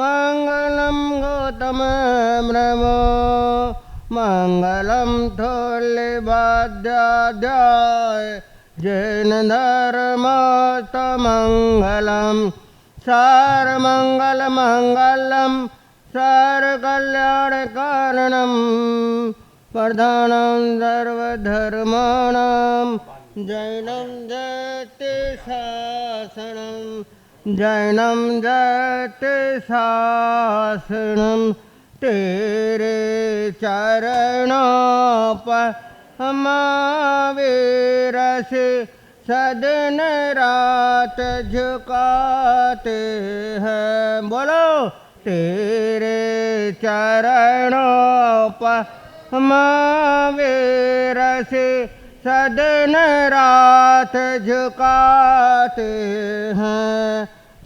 मंगलम गौतम ब्रह्मो मंगलम थोल्लिबाध्याय जैन धर्मस्तमंगलम सारमंगल मंगलम सर्वकल्याणकारणम प्रधानं सर्वधर्माणां जैनं जयति शासनं जैनं जयति शासनं तेरे चरणों पर हमारे से सदन रात झुकाते हैं। बोलो तेरे चरणों पर हमारे से सदन रात झुकाते हैं।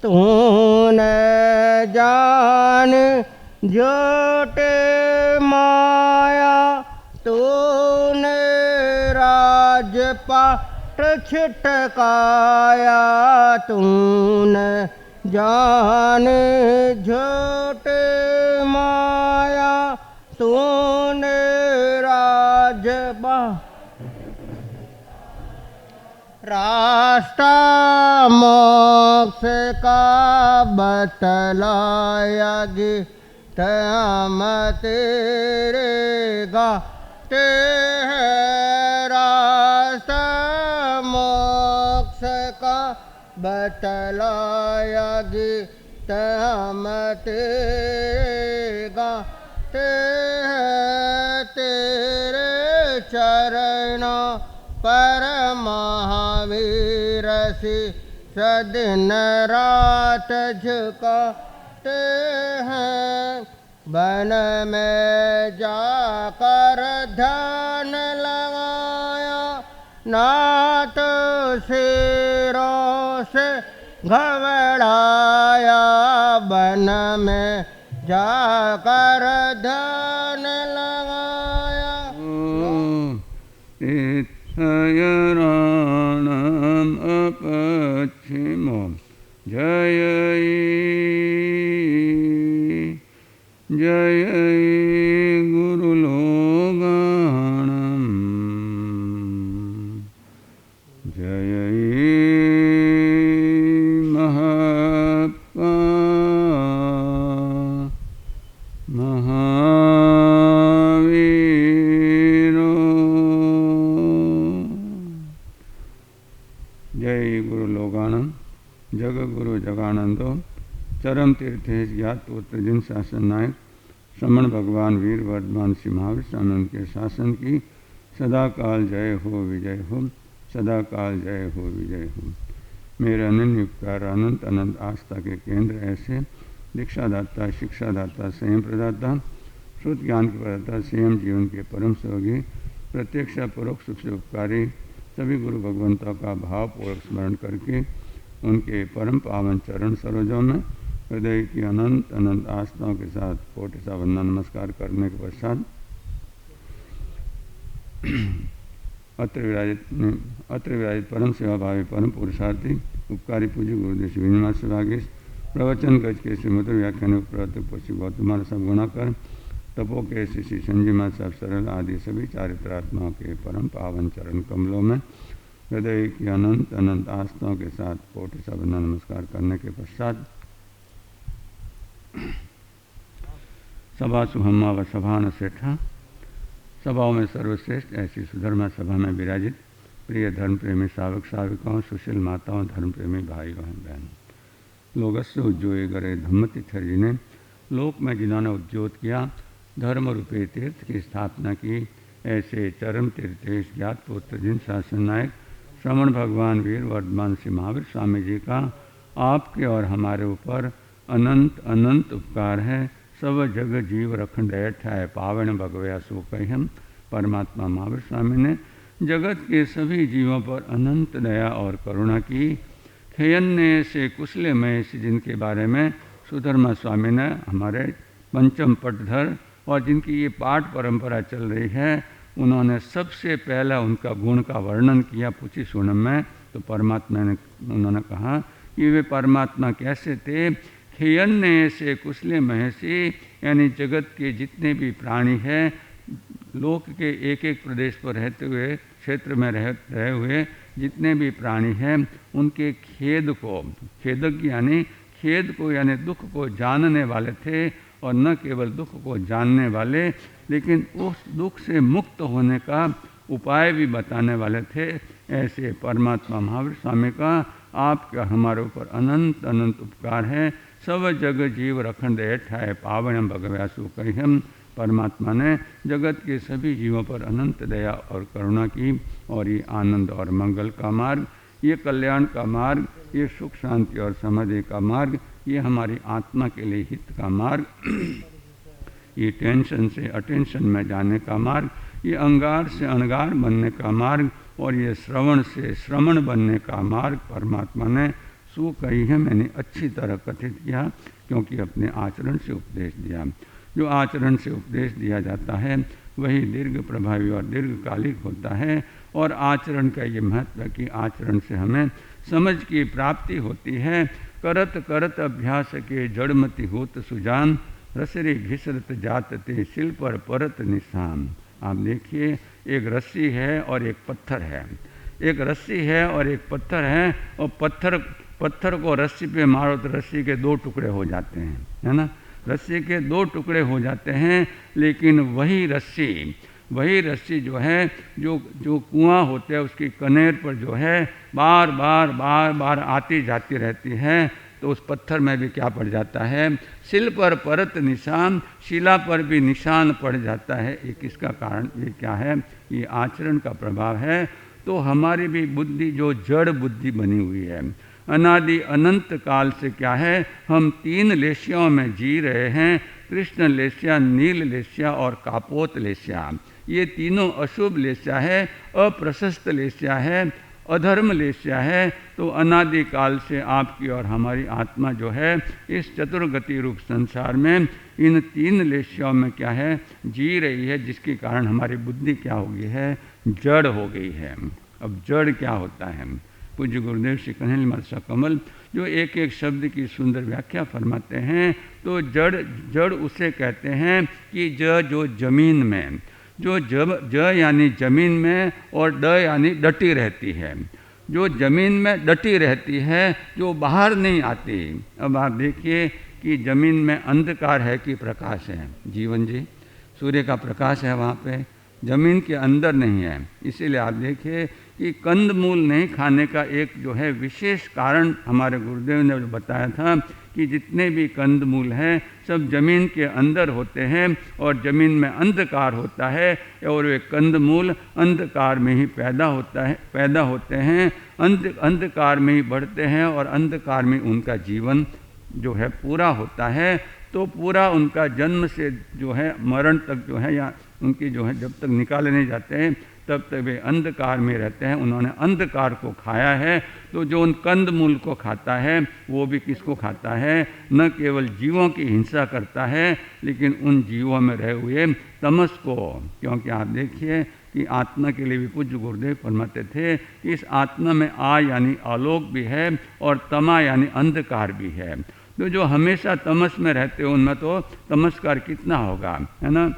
तूने जान जोटे माया तूने राजपाट छिटकाया तूने जान झूठे माया तूने रास्ता मोक्ष का बतलाया गीत हम तेरे गाते हैं। रास्ता मोक्ष का बतलाया गीत हम तेरे गाते हैं। तेरे चरणों पर महावीर से सदिन रात झुकाते हैं। वन में जाकर ध्यान लगाया ना तो शेरों से घबराया। वन में जाकर ध्यान लगाया शयराणाम् अपच्छिमो जयै जयै गुरुलोगाणां जयै महात्मा जग गुरु जगानंदो चरम तीर्थेश ज्ञात पुत्र जिन शासन नायक श्रमण भगवान वीर वर्धमान सिंह महावीर स्वानंद के शासन की सदा काल जय हो विजय हो, सदा काल जय हो विजय हो। मेरे अनन्य उपकार अनंत अनंत आस्था के केंद्र ऐसे दीक्षादाता शिक्षादाता संयम प्रदाता श्रुत ज्ञान के प्रदाता संयम जीवन के परम सहयोगी प्रत्यक्ष परोक्ष से उपकारी सभी गुरु भगवंतों का भावपूर्वक स्मरण करके उनके परम पावन चरण सरोजों में हृदय की अनंत अनंत आस्थाओं के साथ कोटि सा वंदना नमस्कार करने के पश्चात अत्र विराजित परम सेवा भावी परम पुरुषार्थी उपकारी पूज्य गुरुदेव श्री विनिवास भागेश प्रवचन गज के श्री मधुर व्याख्यान प्रवर्तक पश्चिम गौतम सब गुणाकर तपो के श्री संजीव मात साहब सरल आदि सभी चारित्रात्माओं के परम पावन चरण कमलों में हृदय की अनंत अनंत आस्थाओं के साथ कोटि सा वंदना नमस्कार करने के पश्चात सभा सुहम्मा व सभा न सेठा सभाओं में सर्वश्रेष्ठ ऐसी सुधर्मा सभा में विराजित प्रिय धर्म प्रेमी सावक साविकाओं सुशील माताओं धर्म प्रेमी भाइयों बहनों लोगस्य उज्जोए गरे धम्मतिथर जी ने लोक में जिन्होंने उद्योत किया धर्म रूपे तीर्थ की स्थापना की ऐसे चरम तीर्थेश ज्ञात पुत्र जिन शासन नायक श्रवण भगवान वीर वर्धमान श्री महावीर स्वामी जी का आपके और हमारे ऊपर अनंत अनंत उपकार है। सब जग जीव रखन बैठा है पावन भगवया सो कहियम। परमात्मा महावीर स्वामी ने जगत के सभी जीवों पर अनंत दया और करुणा की। खेयन्ने से कुशले महेश जिनके बारे में सुधर्मा स्वामी ने हमारे पंचम पटधर और जिनकी ये पाठ परंपरा चल रही है, उन्होंने सबसे पहला उनका गुण का वर्णन किया पुछि सुनम में। तो परमात्मा ने उन्होंने कहा कि वे परमात्मा कैसे थे। खेयन्ने से कुशले महेशी यानी जगत के जितने भी प्राणी हैं, लोक के एक एक प्रदेश पर रहते हुए क्षेत्र में रहे हुए जितने भी प्राणी हैं, उनके खेद को, खेदक यानी खेद को यानी दुख को जानने वाले थे और न केवल दुख को जानने वाले, लेकिन उस दुख से मुक्त होने का उपाय भी बताने वाले थे। ऐसे परमात्मा महावीर स्वामी का आपका हमारे ऊपर अनंत अनंत उपकार है। सब जग जीव रखन बैठा है पावन भगव्यासु कहियम। परमात्मा ने जगत के सभी जीवों पर अनंत दया और करुणा की और ये आनंद और मंगल का मार्ग, ये कल्याण का मार्ग, ये सुख शांति और समाधि का मार्ग, ये हमारी आत्मा के लिए हित का मार्ग, ये टेंशन से अटेंशन में जाने का मार्ग, ये अंगार से अनगार बनने का मार्ग और ये श्रवण से श्रमण बनने का मार्ग परमात्मा ने सुकहियम यानी अच्छी तरह कथित किया, क्योंकि अपने आचरण से उपदेश दिया। जो आचरण से उपदेश दिया जाता है वही दीर्घ प्रभावी और दीर्घकालिक होता है। और आचरण का ये महत्व है कि आचरण से हमें समझ की प्राप्ति होती है। करत करत अभ्यास के जड़मति होत सुजान, रसरी घिसरत जात ते सिल पर परत निशान। आप देखिए, एक रस्सी है और एक पत्थर है, एक रस्सी है और एक पत्थर है, और पत्थर को रस्सी पे मारो तो रस्सी के दो टुकड़े हो जाते हैं, है ना। रस्सी के दो टुकड़े हो जाते हैं, लेकिन वही रस्सी जो है, जो कुआं होता है उसकी कनेर पर जो है बार बार आती जाती रहती है, तो उस पत्थर में भी क्या पड़ जाता है, सिल पर परत निशान, शिला पर भी निशान पड़ जाता है। ये किसका कारण, ये क्या है, ये आचरण का प्रभाव है। तो हमारी भी बुद्धि जो जड़ बुद्धि बनी हुई है, अनादि अनंत काल से क्या है, हम तीन लेस्याओं में जी रहे हैं, कृष्ण लेस्या, नील लेस्या और कापोत लेस्या। ये तीनों अशुभ लेस्या है, अप्रशस्त लेस्या है, अधर्म लेस्या है। तो अनादि काल से आपकी और हमारी आत्मा जो है इस चतुर्गति रूप संसार में इन तीन लेस्याओं में क्या है, जी रही है, जिसके कारण हमारी बुद्धि क्या हो गई है, जड़ हो गई है। अब जड़ क्या होता है, पूज्य गुरुदेव श्री कन्हैया मरसा कमल जो एक एक शब्द की सुंदर व्याख्या फरमाते हैं। तो जड़ उसे कहते हैं कि जो जमीन में, जो ज यानी जमीन में और ड यानी डटी रहती है, जो जमीन में डटी रहती है, जो बाहर नहीं आती। अब आप देखिए कि जमीन में अंधकार है कि प्रकाश है, जीवन जी, सूर्य का प्रकाश है वहाँ पे, जमीन के अंदर नहीं है। इसीलिए आप देखिए कि कंदमूल नहीं खाने का एक जो है विशेष कारण हमारे गुरुदेव ने जो बताया था कि जितने भी कंदमूल हैं सब जमीन के अंदर होते हैं और जमीन में अंधकार होता है, और वे कंदमूल अंधकार में ही पैदा होते हैं, अंधकार में ही बढ़ते हैं और अंधकार में उनका जीवन जो है पूरा होता है। तो पूरा उनका जन्म से जो है मरण तक जो है, या उनकी जो है जब तक निकाले नहीं जाते हैं तब तक वे अंधकार में रहते हैं। उन्होंने अंधकार को खाया है। तो जो उन कंदमूल को खाता है वो भी किसको खाता है, न केवल जीवों की हिंसा करता है, लेकिन उन जीवों में रहे हुए तमस को। क्योंकि आप देखिए कि आत्मा के लिए भी पूज्य गुरुदेव फरमाते थे कि इस आत्मा में आ यानी आलोक भी है और तमा यानी अंधकार भी है। तो जो हमेशा तमस में रहते हैं उनमें तो तमस्कार कितना होगा, है ना,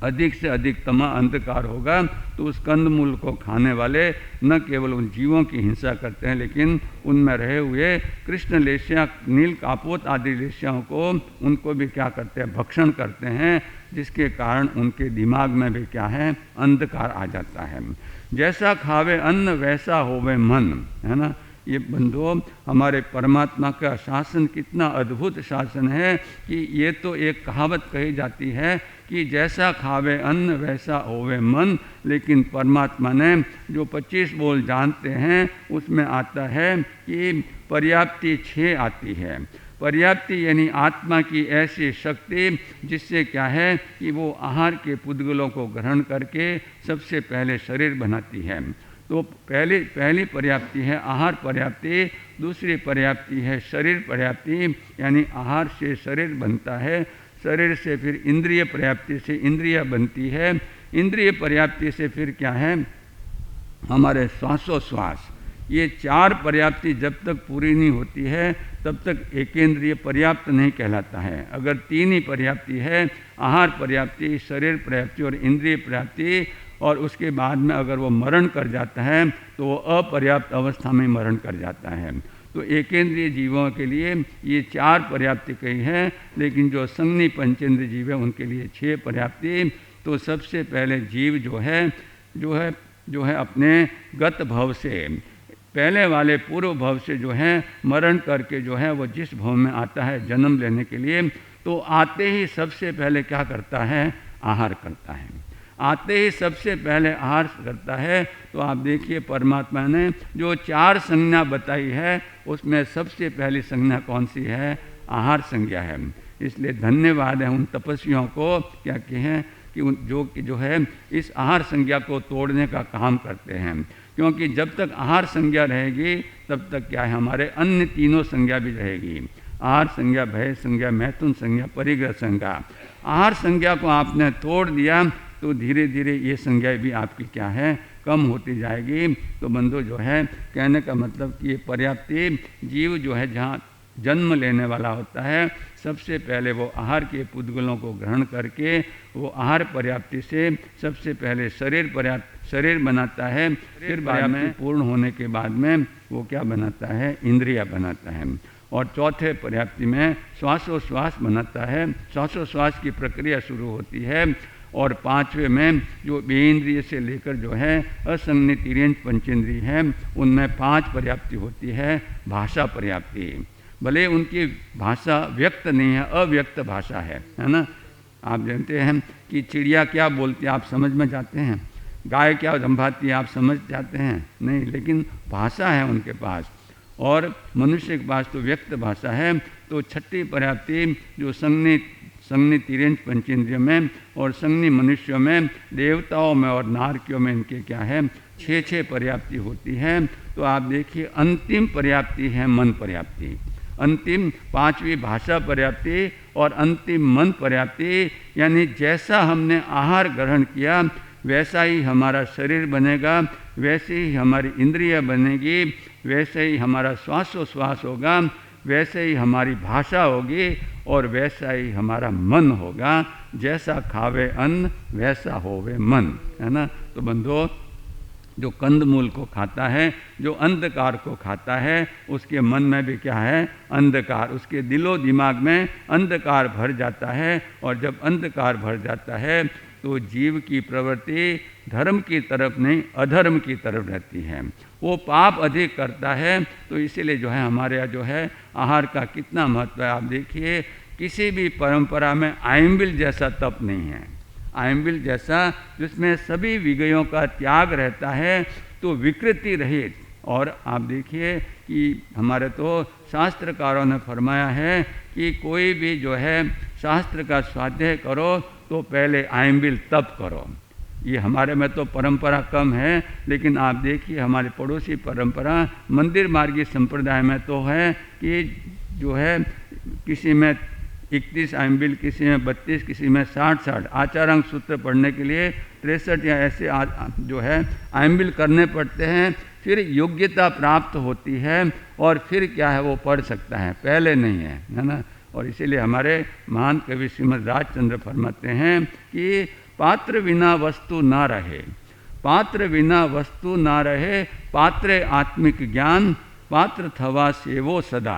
अधिक से अधिक तमा अंधकार होगा। तो उस कंदमूल को खाने वाले न केवल उन जीवों की हिंसा करते हैं, लेकिन उनमें रहे हुए कृष्ण लेस्या, नील कापोत आदि लेस्याओं को, उनको भी क्या करते हैं, भक्षण करते हैं, जिसके कारण उनके दिमाग में भी क्या है, अंधकार आ जाता है। जैसा खावे अन्न वैसा होवे मन, है ना। ये बंधुओं हमारे परमात्मा का शासन कितना अद्भुत शासन है कि ये तो एक कहावत कही जाती है कि जैसा खावे अन्न वैसा होवे मन, लेकिन परमात्मा ने जो 25 बोल जानते हैं उसमें आता है कि पर्याप्ति 6 आती है। पर्याप्ति यानी आत्मा की ऐसी शक्ति जिससे क्या है कि वो आहार के पुद्गलों को ग्रहण करके सबसे पहले शरीर बनाती है। तो पहली पर्याप्ति है आहार पर्याप्ति, दूसरी पर्याप्ति है शरीर पर्याप्ति, यानी आहार से शरीर बनता है, शरीर से फिर इंद्रिय पर्याप्ति से इंद्रिय बनती है, इंद्रिय पर्याप्ति से फिर क्या है हमारे श्वासोश्वास। ये 4 पर्याप्ति जब तक पूरी नहीं होती है तब तक एकेंद्रिय पर्याप्त नहीं कहलाता है। अगर 3 ही पर्याप्ति है, आहार पर्याप्ति, शरीर पर्याप्ति और इंद्रिय पर्याप्ति, और उसके बाद में अगर वो मरण कर जाता है तो वो अपर्याप्त अवस्था में मरण कर जाता है। तो एकेंद्रिय जीवों के लिए ये 4 पर्याप्ति कही है, लेकिन जो संज्ञी पंचेंद्रिय जीव है उनके लिए 6 पर्याप्ति। तो सबसे पहले जीव जो है अपने गत भव से, पहले वाले पूर्व भव से जो है मरण करके जो है वो जिस भव में आता है जन्म लेने के लिए, तो आते ही सबसे पहले क्या करता है, आहार करता है। आते ही सबसे पहले आहार करता है। तो आप देखिए परमात्मा ने जो 4 संज्ञा बताई है उसमें सबसे पहली संज्ञा कौन सी है, आहार संज्ञा है। इसलिए धन्यवाद है उन तपस्वियों को क्या कहें कि जो है इस आहार संज्ञा को तोड़ने का काम करते हैं, क्योंकि जब तक आहार संज्ञा रहेगी तब तक क्या है हमारे अन्य तीनों संज्ञा भी रहेगी। आहार संज्ञा, भय संज्ञा, मैथुन संज्ञा, परिग्रह संज्ञा। आहार संज्ञा को आपने तोड़ दिया तो धीरे धीरे ये संज्ञा भी आपकी क्या है कम होती जाएगी। तो बंधु जो है कहने का मतलब कि ये पर्याप्ति जीव जो है जहाँ जन्म लेने वाला होता है सबसे पहले वो आहार के पुद्गलों को ग्रहण करके वो आहार पर्याप्ति से सबसे पहले शरीर बनाता है, फिर बाद में पूर्ण होने के बाद में वो क्या बनाता है, इंद्रिया बनाता है। और चौथे पर्याप्ति में श्वासोश्वास बनाता है, श्वासोश्वास की प्रक्रिया शुरू होती है। और 5वें में जो बेइंद्रिय से लेकर जो है असंज्ञ तिर्यंच पंचेंद्रिय है उनमें 5 पर्याप्ति होती है। भाषा पर्याप्ति, भले उनकी भाषा व्यक्त नहीं है, अव्यक्त भाषा है ना। आप जानते हैं कि चिड़िया क्या बोलती है आप समझ में जाते हैं, गाय क्या रंभाती है आप समझ जाते हैं नहीं, लेकिन भाषा है उनके पास। और मनुष्य के पास तो व्यक्त भाषा है। तो 6ठी पर्याप्ति जो संज्ञ तिर्यंच पंचेंद्रिय में और संज्ञ मनुष्यों में, देवताओं में और नारकियों में इनके क्या है 6 पर्याप्ति होती है। तो आप देखिए अंतिम पर्याप्ति है मन पर्याप्ति, अंतिम 5वीं भाषा पर्याप्ति और अंतिम मन पर्याप्ति। यानी जैसा हमने आहार ग्रहण किया वैसा ही हमारा शरीर बनेगा, वैसे ही हमारी इंद्रिय बनेगी, वैसे ही हमारा श्वासोश्वास होगा, वैसे ही हमारी भाषा होगी और वैसा ही हमारा मन होगा। जैसा खावे अन्न वैसा होवे मन, है ना। तो बंधुओं जो कंदमूल को खाता है, जो अंधकार को खाता है, उसके मन में भी क्या है अंधकार, उसके दिलो दिमाग में अंधकार भर जाता है। और जब अंधकार भर जाता है तो जीव की प्रवृत्ति धर्म की तरफ नहीं अधर्म की तरफ रहती है, वो पाप अधिक करता है। तो इसीलिए जो है हमारे यहाँ जो है आहार का कितना महत्व है। आप देखिए किसी भी परंपरा में आयम्बिल जैसा तप नहीं है, आयम्बिल जैसा जिसमें सभी विषयों का त्याग रहता है, तो विकृति रहित। और आप देखिए कि हमारे तो शास्त्रकारों ने फरमाया है कि कोई भी जो है शास्त्र का स्वाध्याय करो तो पहले आयम्बिल तप करो। ये हमारे में तो परंपरा कम है, लेकिन आप देखिए हमारे पड़ोसी परंपरा मंदिर मार्गी संप्रदाय में तो है कि जो है किसी में 31 आयम्बिल, किसी में 32, किसी में 60 आचारांग सूत्र पढ़ने के लिए 63 या ऐसे जो है आयम्बिल करने पड़ते हैं, फिर योग्यता प्राप्त होती है और फिर क्या है वो पढ़ सकता है, पहले नहीं है ना। और इसीलिए हमारे महान कवि श्रीमद् राजचंद्र फरमाते हैं कि पात्र बिना वस्तु ना रहे, पात्र बिना वस्तु ना रहे, पात्र आत्मिक ज्ञान, पात्र थवा सेवो सदा।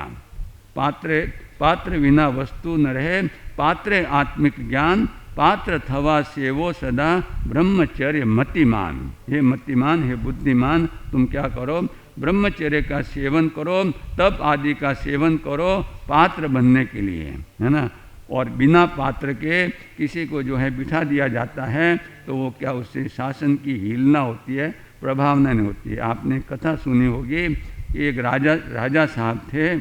पात्र बिना वस्तु न रहे, पात्र आत्मिक ज्ञान, पात्र थवा सेवो सदा ब्रह्मचर्य मतिमान। हे मतिमान, हे बुद्धिमान, तुम क्या करो, ब्रह्मचर्य का सेवन करो, तप आदि का सेवन करो पात्र बनने के लिए, है ना। और बिना पात्र के किसी को जो है बिठा दिया जाता है तो वो क्या, उससे शासन की हीलना होती है, प्रभावना नहीं होती है। आपने कथा सुनी होगी, एक राजा साहब थे,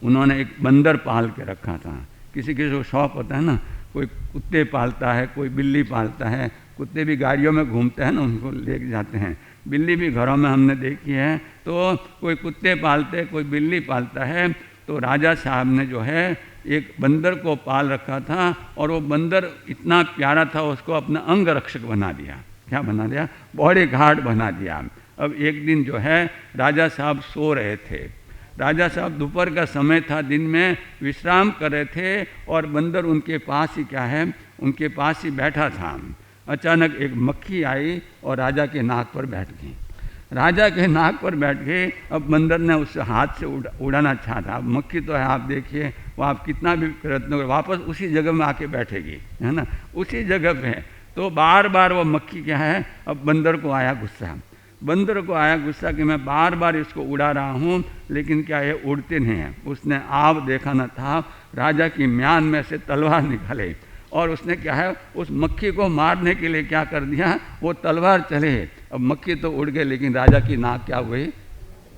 उन्होंने एक बंदर पाल के रखा था। किसी किसी को शौक होता है ना, कोई कुत्ते पालता है, कोई बिल्ली पालता है। कुत्ते भी गाड़ियों में घूमते हैं ना, उनको ले जाते हैं। बिल्ली भी घरों में हमने देखी है। तो कोई कुत्ते पालते, कोई बिल्ली पालता है। तो राजा साहब ने जो है एक बंदर को पाल रखा था, और वो बंदर इतना प्यारा था, उसको अपना अंग रक्षक बना दिया। क्या बना दिया? बॉडी गार्ड बना दिया। अब एक दिन जो है राजा साहब सो रहे थे। राजा साहब दोपहर का समय था, दिन में विश्राम कर रहे थे, और बंदर उनके पास ही क्या है, उनके पास ही बैठा था। अचानक एक मक्खी आई और राजा के नाक पर बैठ गई। राजा के नाक पर बैठ गए। अब बंदर ने उससे हाथ से उड़ाना चाहा। अब मक्खी तो है, आप देखिए वो आप कितना भी प्रयत्न करें वापस उसी जगह में आके बैठेगी, है ना, उसी जगह पे। तो बार बार वो मक्खी क्या है, अब बंदर को आया गुस्सा। बंदर को आया गुस्सा कि मैं बार बार इसको उड़ा रहा हूँ, लेकिन क्या ये उड़ते नहीं हैं। उसने आप देखा न था, राजा की म्यान में से तलवार निकाले, और उसने क्या है, उस मक्खी को मारने के लिए क्या कर दिया, वो तलवार चले। अब मक्खी तो उड़ गए, लेकिन राजा की नाक क्या हुई,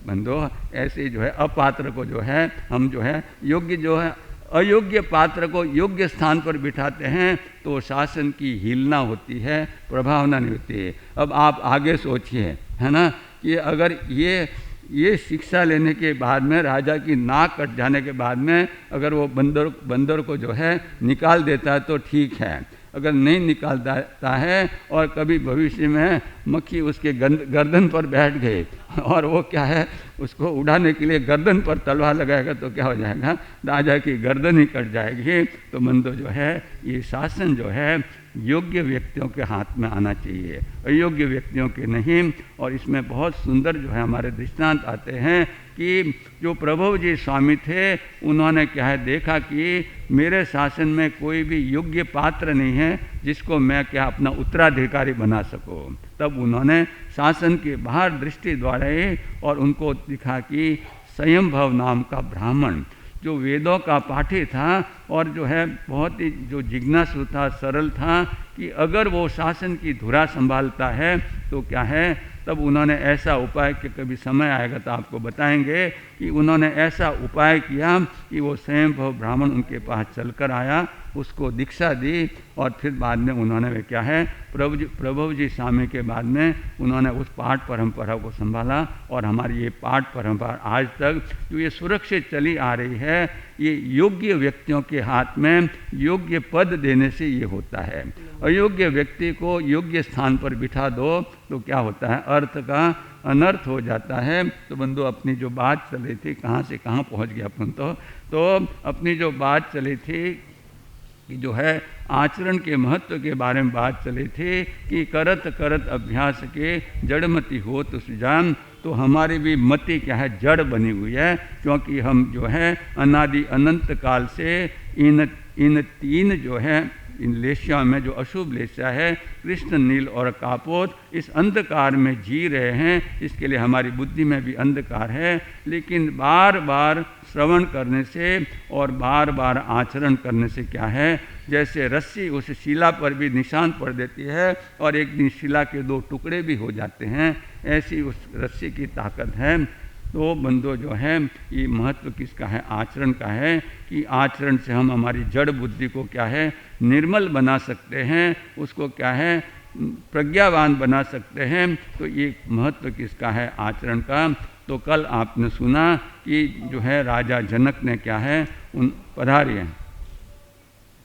बंदो। ऐसे जो है अपात्र को जो है हम जो है योग्य, जो है अयोग्य पात्र को योग्य स्थान पर बिठाते हैं तो शासन की हीलना होती है, प्रभावना नहीं होती है। अब आप आगे सोचिए, है ना, कि अगर ये शिक्षा लेने के बाद में, राजा की नाक कट जाने के बाद में अगर वो बंदर को जो है निकाल देता है तो ठीक है। अगर नहीं निकालता है और कभी भविष्य में मक्खी उसके गर्दन पर बैठ गए और वो क्या है, उसको उड़ाने के लिए गर्दन पर तलवार लगाएगा तो क्या हो जाएगा, राजा की गर्दन ही कट जाएगी। तो बंदो जो है ये शासन जो है योग्य व्यक्तियों के हाथ में आना चाहिए, अयोग्य व्यक्तियों के नहीं। और इसमें बहुत सुंदर जो है हमारे दृष्टांत आते हैं कि जो प्रभु जी स्वामी थे, उन्होंने क्या है देखा कि मेरे शासन में कोई भी योग्य पात्र नहीं है जिसको मैं क्या अपना उत्तराधिकारी बना सकूं। तब उन्होंने शासन के बाहर दृष्टि द्वारा और उनको दिखा कि स्वयंभव नाम का ब्राह्मण जो वेदों का पाठी था और जो है बहुत ही जो जिज्ञासु था, सरल था, कि अगर वो शासन की धुरा संभालता है तो क्या है, तब उन्होंने ऐसा उपाय कि कभी समय आएगा तो आपको बताएंगे कि उन्होंने ऐसा उपाय किया कि वो स्वयंभव ब्राह्मण उनके पास चलकर आया, उसको दीक्षा दी, और फिर बाद में उन्होंने वे क्या है प्रभु जी स्वामी के बाद में उन्होंने उस पाठ परंपरा को संभाला। और हमारी ये पाठ परंपरा आज तक जो ये सुरक्षित चली आ रही है, ये योग्य व्यक्तियों के हाथ में योग्य पद देने से ये होता है। अयोग्य व्यक्ति को योग्य स्थान पर बिठा दो तो क्या होता है, अर्थ का अनर्थ हो जाता है। तो बंधु अपनी जो बात चल रही थी, कहाँ से कहाँ पहुँच गया अपन तो अपनी जो बात चली थी कि जो है आचरण के महत्व के बारे में बात चली थी कि करत करत अभ्यास के जड़मति हो तो सुजान। तो हमारी भी मति क्या है, जड़ बनी हुई है, क्योंकि हम जो है अनादि अनंत काल से इन तीन जो है इन लेशिया में जो अशुभ लेशिया है, कृष्ण, नील और कापोत, इस अंधकार में जी रहे हैं। इसके लिए हमारी बुद्धि में भी अंधकार है, लेकिन बार बार श्रवण करने से और बार बार आचरण करने से क्या है, जैसे रस्सी उस शिला पर भी निशान पड़ देती है और एक दिन शिला के दो टुकड़े भी हो जाते हैं, ऐसी उस रस्सी की ताकत है। तो बंधो जो है ये महत्व किसका है, आचरण का है, कि आचरण से हम हमारी जड़ बुद्धि को क्या है निर्मल बना सकते हैं, उसको क्या है प्रज्ञावान बना सकते हैं। तो ये महत्व किसका है, आचरण का। तो कल आपने सुना कि जो है राजा जनक ने क्या है उन पधारिए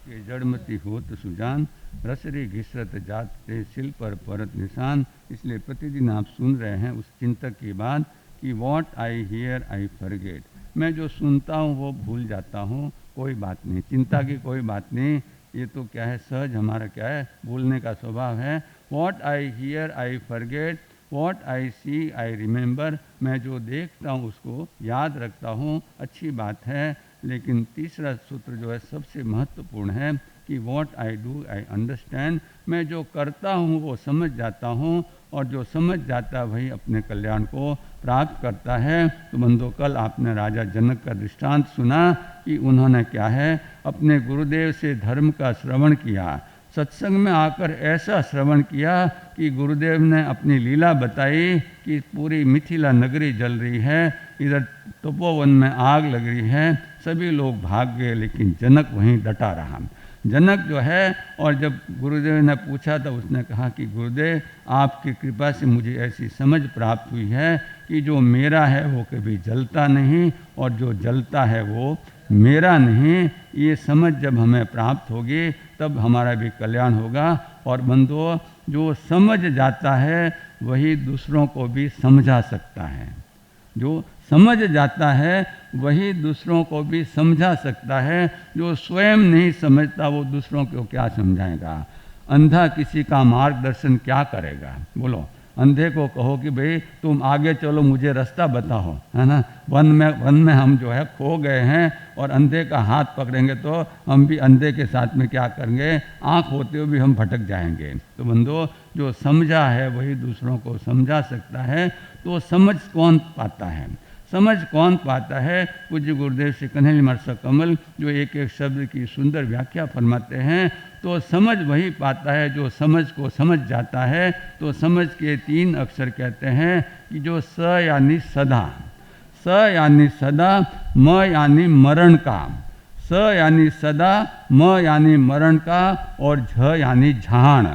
कि जड़मती होत सुजान, रसरी घिसरत जात ते सिल पर परत निशान। इसलिए प्रतिदिन आप सुन रहे हैं उस चिंतक की बात कि what I hear I forget, मैं जो सुनता हूँ वो भूल जाता हूँ, कोई बात नहीं, चिंता की कोई बात नहीं, ये तो क्या है सहज हमारा क्या है बोलने का स्वभाव है। What I hear I forget, what I see I remember, मैं जो देखता हूँ उसको याद रखता हूँ, अच्छी बात है। लेकिन तीसरा सूत्र जो है सबसे महत्वपूर्ण है, कि what I do I understand, मैं जो करता हूँ वो समझ जाता हूँ, और जो समझ जाता है वही अपने कल्याण को प्राप्त करता है। तो बंधु, कल आपने राजा जनक का दृष्टांत सुना कि उन्होंने क्या है, अपने गुरुदेव से धर्म का श्रवण किया, सत्संग में आकर ऐसा श्रवण किया कि गुरुदेव ने अपनी लीला बताई कि पूरी मिथिला नगरी जल रही है, इधर तपोवन में आग लग रही है, सभी लोग भाग गए, लेकिन जनक वहीं डटा रहा। जनक जो है, और जब गुरुदेव ने पूछा तो उसने कहा कि गुरुदेव, आपकी कृपा से मुझे ऐसी समझ प्राप्त हुई है कि जो मेरा है वो कभी जलता नहीं, और जो जलता है वो मेरा नहीं। ये समझ जब हमें प्राप्त होगी तब हमारा भी कल्याण होगा। और बंधुओं, जो समझ जाता है वही दूसरों को भी समझा सकता है, जो समझ जाता है वही दूसरों को भी समझा सकता है। जो स्वयं नहीं समझता वो दूसरों को क्या समझाएगा। अंधा किसी का मार्गदर्शन क्या करेगा, बोलो। अंधे को कहो कि भाई तुम आगे चलो, मुझे रास्ता बताओ, है ना। वन में हम जो है खो गए हैं, और अंधे का हाथ पकड़ेंगे तो हम भी अंधे के साथ में क्या करेंगे, आँख होते हुए भी हम भटक जाएंगे। तो बंधुओं, जो समझा है वही दूसरों को समझा सकता है। तो समझ कौन पाता है, समझ कौन पाता है। पूज्य गुरुदेव श्री कन्हैया मरसा कमल जो एक एक शब्द की सुंदर व्याख्या फरमाते हैं, तो समझ वही पाता है जो समझ को समझ जाता है। तो समझ के 3 अक्षर कहते हैं कि जो स यानी सदा, स यानी सदा, म यानी मरण का, स यानी सदा, म यानी मरण का, और झ यानी झाण।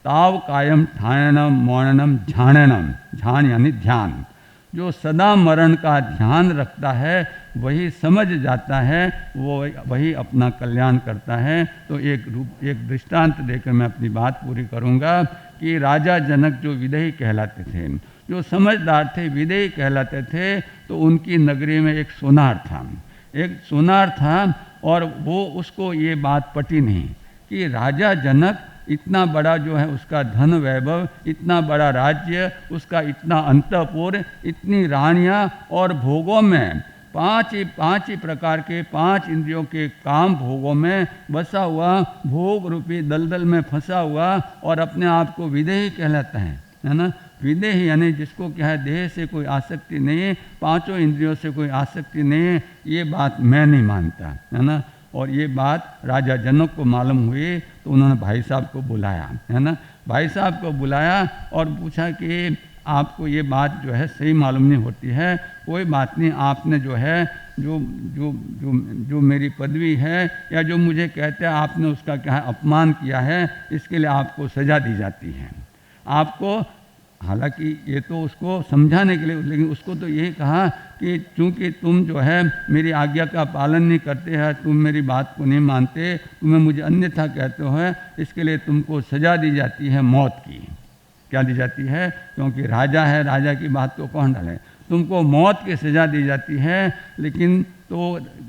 ताव कायम ठाणनम मौननम झाणनम, झाण यानी ध्यान। जो सदा मरण का ध्यान रखता है वही समझ जाता है, वो वही अपना कल्याण करता है। तो एक दृष्टांत देकर मैं अपनी बात पूरी करूंगा कि राजा जनक जो विदेही कहलाते थे, जो समझदार थे, विदेही कहलाते थे, तो उनकी नगरी में एक सोनार था, एक सोनार था, और वो उसको ये बात पटी नहीं कि राजा जनक इतना बड़ा जो है उसका धन वैभव, इतना बड़ा राज्य, उसका इतना अंतपुर, इतनी रानियां, और भोगों में पांच ही प्रकार के 5 इंद्रियों के काम भोगों में बसा हुआ, भोग रूपी दलदल में फंसा हुआ, और अपने आप को विदेही कहलाता है ना। विदेही यानी जिसको क्या है, देह से कोई आसक्ति नहीं है, 5 इंद्रियों से कोई आसक्ति नहीं है। ये बात मैं नहीं मानता, है ना। और ये बात राजा जनक को मालूम हुई, तो उन्होंने भाई साहब को बुलाया, है ना। भाई साहब को बुलाया और पूछा कि आपको ये बात जो है सही मालूम नहीं होती है, कोई बात नहीं, आपने जो है जो जो जो जो मेरी पदवी है या जो मुझे कहते हैं, आपने उसका क्या है अपमान किया है, इसके लिए आपको सज़ा दी जाती है। आपको, हालांकि ये तो उसको समझाने के लिए, लेकिन उसको तो यही कहा कि चूंकि तुम जो है मेरी आज्ञा का पालन नहीं करते हैं, तुम मेरी बात को नहीं मानते, तुम्हें मुझे अन्यथा कहते हो, इसके लिए तुमको सज़ा दी जाती है मौत की। क्या दी जाती है? क्योंकि राजा है, राजा की बात को कौन डाले, तुमको मौत की सज़ा दी जाती है। लेकिन तो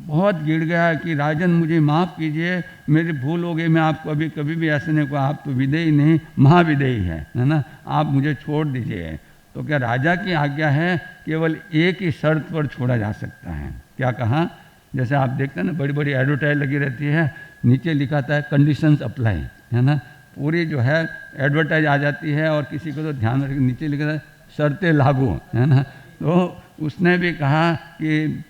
बहुत गिड़ गया कि राजन मुझे माफ़ कीजिए, मेरी भूल हो गई, मैं आपको अभी कभी भी ऐसे नहीं कहा, आप तो विदेही नहीं महाविदेही है ना, आप मुझे छोड़ दीजिए। तो क्या राजा की आज्ञा है, केवल एक ही शर्त पर छोड़ा जा सकता है। क्या कहा? जैसे आप देखते हैं ना, बड़ी बड़ी एडवर्टाइज लगी रहती है, नीचे लिखा था कंडीशंस अप्लाई, है ना। पूरी जो है एडवर्टाइज आ जाती है, और किसी को तो ध्यान रख, नीचे लिखा था शर्तें लागू, है ना। तो उसने भी कहा कि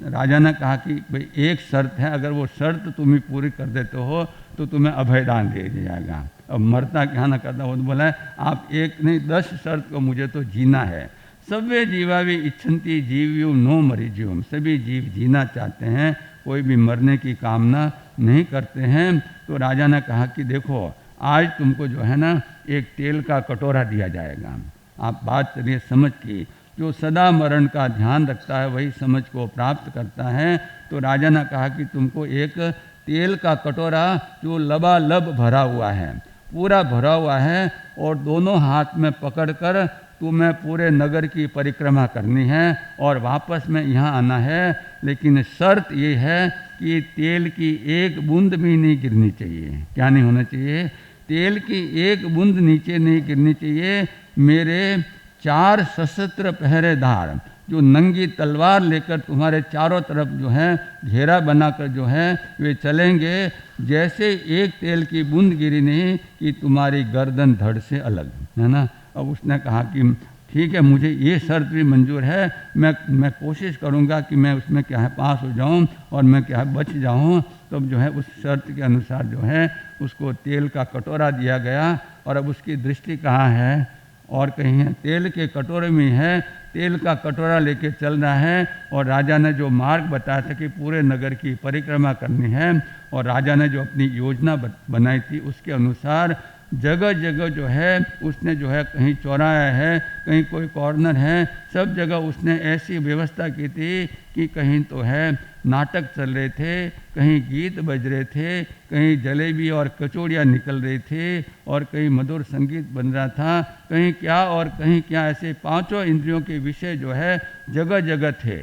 राजा ने कहा कि भाई एक शर्त है, अगर वो शर्त तुम ही पूरी कर देते हो तो तुम्हें अभयदान दे दिया जाएगा। अब मरता क्या ना करता, वो तो बोला आप एक नहीं 10 शर्त को मुझे तो जीना है। सभ्य जीवा भी इच्छन्ति जीव्यो नो मरीज्योम, सभी जीव जीना चाहते हैं, कोई भी मरने की कामना नहीं करते हैं। तो राजा ने कहा कि देखो आज तुमको जो है ना एक तेल का कटोरा दिया जाएगा। आप बात करिए समझ की, जो सदा मरण का ध्यान रखता है वही समझ को प्राप्त करता है। तो राजा ने कहा कि तुमको एक तेल का कटोरा जो लबालब भरा हुआ है, पूरा भरा हुआ है, और दोनों हाथ में पकड़कर तुम्हें पूरे नगर की परिक्रमा करनी है और वापस में यहाँ आना है। लेकिन शर्त ये है कि तेल की एक बूंद भी नहीं गिरनी चाहिए। क्या नहीं होना चाहिए? तेल की एक बूंद नीचे नहीं गिरनी चाहिए। मेरे 4 सशस्त्र पहरेदार जो नंगी तलवार लेकर तुम्हारे चारों तरफ जो है घेरा बनाकर जो है वे चलेंगे, जैसे एक तेल की बूंद गिरी नहीं कि तुम्हारी गर्दन धड़ से अलग, है ना। अब उसने कहा कि ठीक है, मुझे ये शर्त भी मंजूर है, मैं कोशिश करूँगा कि मैं उसमें क्या है पास हो जाऊँ और मैं क्या है बच जाऊँ। तब जो है उस शर्त के अनुसार जो है उसको तेल का कटोरा दिया गया। और अब उसकी दृष्टि कहाँ है, और कहीं है, तेल के कटोरे में है, तेल का कटोरा लेके चल रहा है। और राजा ने जो मार्ग बताया था कि पूरे नगर की परिक्रमा करनी है, और राजा ने जो अपनी योजना बनाई थी उसके अनुसार जगह जगह जो है उसने जो है कहीं चौराहा है, कहीं कोई कॉर्नर है, सब जगह उसने ऐसी व्यवस्था की थी कि कहीं तो है नाटक चल रहे थे, कहीं गीत बज रहे थे, कहीं जलेबी और कचौड़ियाँ निकल रही थी, और कहीं मधुर संगीत बन रहा था, कहीं क्या और कहीं क्या, ऐसे पांचों इंद्रियों के विषय जो है जगह जगह थे,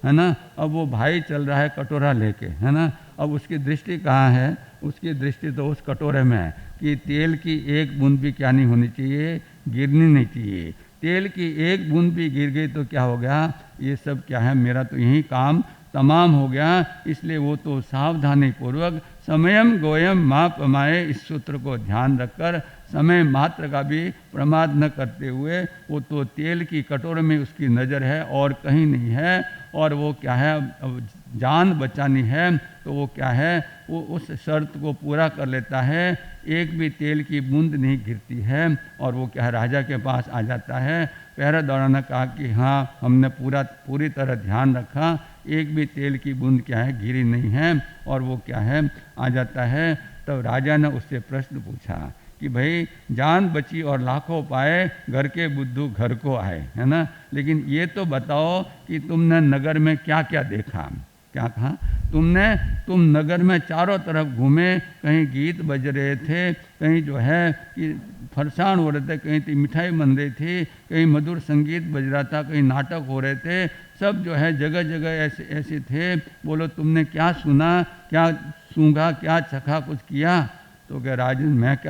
है ना। अब वो भाई चल रहा है कटोरा लेके, है ना। अब उसकी दृष्टि कहाँ है, उसकी दृष्टि तो उस कटोरे में है कि तेल की एक बूंद भी क्या नहीं होनी चाहिए, गिरनी नहीं चाहिए। तेल की एक बूंद भी गिर गई तो क्या हो गया, ये सब क्या है, मेरा तो यही काम तमाम हो गया। इसलिए वो तो सावधानी पूर्वक समयम गोयम माँ पमाए, इस सूत्र को ध्यान रखकर समय मात्र का भी प्रमाद न करते हुए वो तो तेल की कटोरे में उसकी नज़र है और कहीं नहीं है। और वो क्या है, अब जान बचानी है तो वो क्या है, वो उस शर्त को पूरा कर लेता है, एक भी तेल की बूंद नहीं गिरती है। और वो क्या है, राजा के पास आ जाता है। पहरेदारों ने कहा कि हाँ, हमने पूरी तरह ध्यान रखा, एक भी तेल की बूंद क्या है गिरी नहीं है। और वो क्या है आ जाता है। तब राजा ने उससे प्रश्न पूछा कि भाई जान बची और लाखों पाए, घर के बुद्धू घर को आए, है ना। लेकिन ये तो बताओ कि तुमने नगर में क्या क्या देखा, क्या कहा तुम नगर में चारों तरफ घूमे, कहीं गीत बज रहे थे, कहीं जो है कि फरसान हो रहे थे, कहीं मिठाई बन रही थी, कहीं मधुर संगीत बज रहा था, कहीं नाटक हो रहे थे, सब जो है जगह जगह ऐसे थे। बोलो तुमने क्या सुना, क्या सूंघा, क्या चखा, कुछ किया। तो क्या राजन,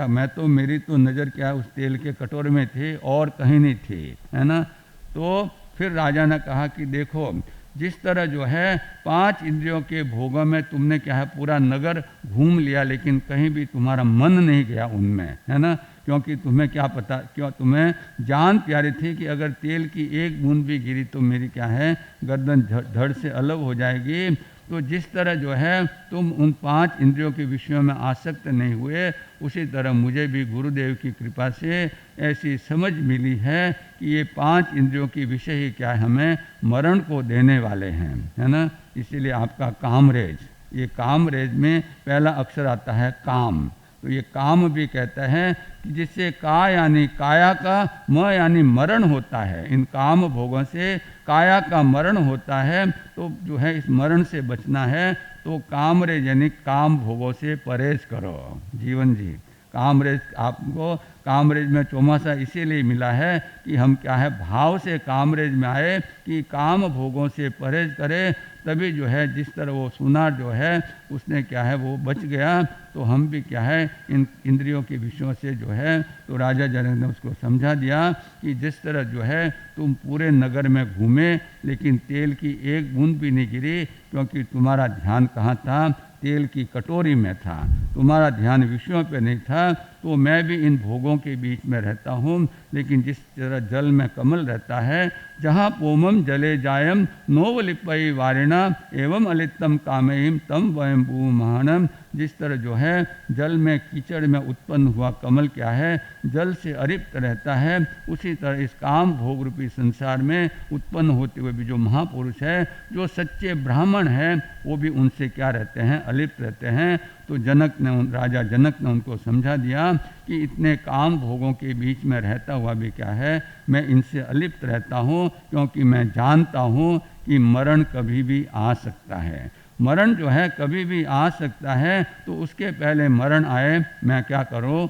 मैं तो मेरी तो नज़र क्या उस तेल के कटोरे में थे और कहीं नहीं थी, है ना। तो फिर राजा ने कहा कि देखो, जिस तरह जो है 5 इंद्रियों के भोगों में तुमने क्या है पूरा नगर घूम लिया, लेकिन कहीं भी तुम्हारा मन नहीं गया उनमें, है ना। क्योंकि तुम्हें क्या पता, क्यों तुम्हें जान प्यारी थी कि अगर तेल की एक बूंद भी गिरी तो मेरी क्या है गर्दन धड़ से अलग हो जाएगी। तो जिस तरह जो है तुम उन 5 इंद्रियों के विषयों में आसक्त नहीं हुए, उसी तरह मुझे भी गुरुदेव की कृपा से ऐसी समझ मिली है कि ये 5 इंद्रियों के विषय ही क्या है हमें मरण को देने वाले हैं, है ना। इसीलिए आपका कामरेज, ये कामरेज में पहला अक्षर आता है काम। तो ये काम भी कहता है कि जिससे का यानी काया का, म यानी मरण होता है। इन काम भोगों से काया का मरण होता है। तो जो है इस मरण से बचना है तो कामरेज यानी काम भोगों से परहेज करो। जीवन जी, कामरेज आपको कामरेज में चौमासा इसीलिए मिला है कि हम क्या है भाव से कामरेज में आए कि काम भोगों से परहेज करें। तभी जो है जिस तरह वो सुनार जो है उसने क्या है वो बच गया, तो हम भी क्या है इन इंद्रियों के विषयों से जो है, तो राजा जनक ने उसको समझा दिया कि जिस तरह जो है तुम पूरे नगर में घूमे लेकिन तेल की एक बूंद भी नहीं गिरी, क्योंकि तुम्हारा ध्यान कहाँ था, तेल की कटोरी में था, तुम्हारा ध्यान विषयों पे नहीं था। तो मैं भी इन भोगों के बीच में रहता हूँ, लेकिन जिस तरह जल में कमल रहता है, जहाँ पोमम जले जायम नोवलिपई वारिणा एवं अलितम कामेहिम तम वयम भू महानम। जिस तरह जो है जल में कीचड़ में उत्पन्न हुआ कमल क्या है जल से अरिप्त रहता है, उसी तरह इस काम भोग रूपी संसार में उत्पन्न होते हुए भी जो महापुरुष है, जो सच्चे ब्राह्मण हैं, वो भी उनसे क्या रहते हैं, अलिप्त रहते हैं। तो राजा जनक ने उनको समझा दिया कि इतने काम भोगों के बीच में रहता हुआ भी क्या है, मैं इनसे अलिप्त रहता हूँ, क्योंकि मैं जानता हूँ कि मरण कभी भी आ सकता है। मरण जो है कभी भी आ सकता है, तो उसके पहले मरण आए मैं क्या करूँ,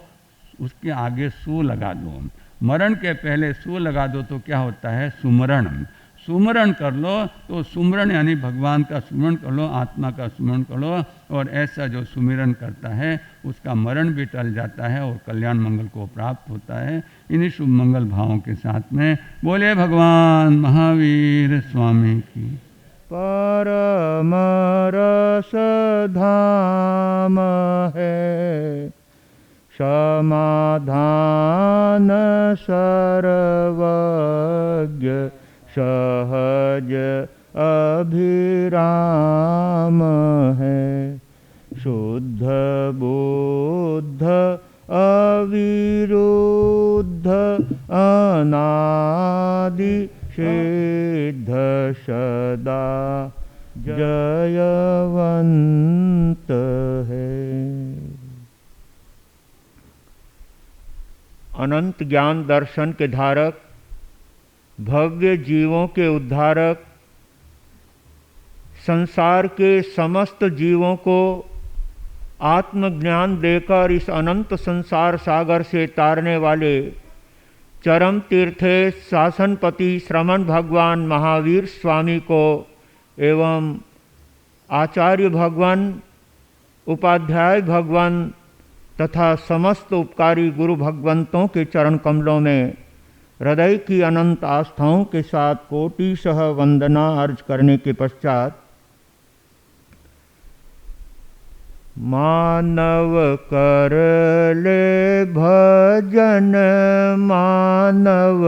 उसके आगे सू लगा दूँ। मरण के पहले सू लगा दो तो क्या होता है, सुमरण। सुमरण कर लो, तो सुमरण यानी भगवान का सुमरण कर लो, आत्मा का सुमरण कर लो, और ऐसा जो सुमिरन करता है उसका मरण भी टल जाता है और कल्याण मंगल को प्राप्त होता है। इन्हीं शुभ मंगल भावों के साथ में बोले भगवान महावीर स्वामी की। परम रस धाम है, समाधान सर्वज्ञ, सहज अभिराम है। शुद्ध बुद्ध अविरुद्ध अनादि सिद्ध सदा जयवंत है। अनंत ज्ञान दर्शन के धारक, भव्य जीवों के उद्धारक, संसार के समस्त जीवों को आत्मज्ञान देकर इस अनंत संसार सागर से तारने वाले चरम तीर्थेश शासनपति श्रमण भगवान महावीर स्वामी को एवं आचार्य भगवान, उपाध्याय भगवान तथा समस्त उपकारी गुरु भगवंतों के चरण कमलों में हृदय की अनंत आस्थाओं के साथ कोटिशः वंदना अर्ज करने के पश्चात मानव कर ले भजन, मानव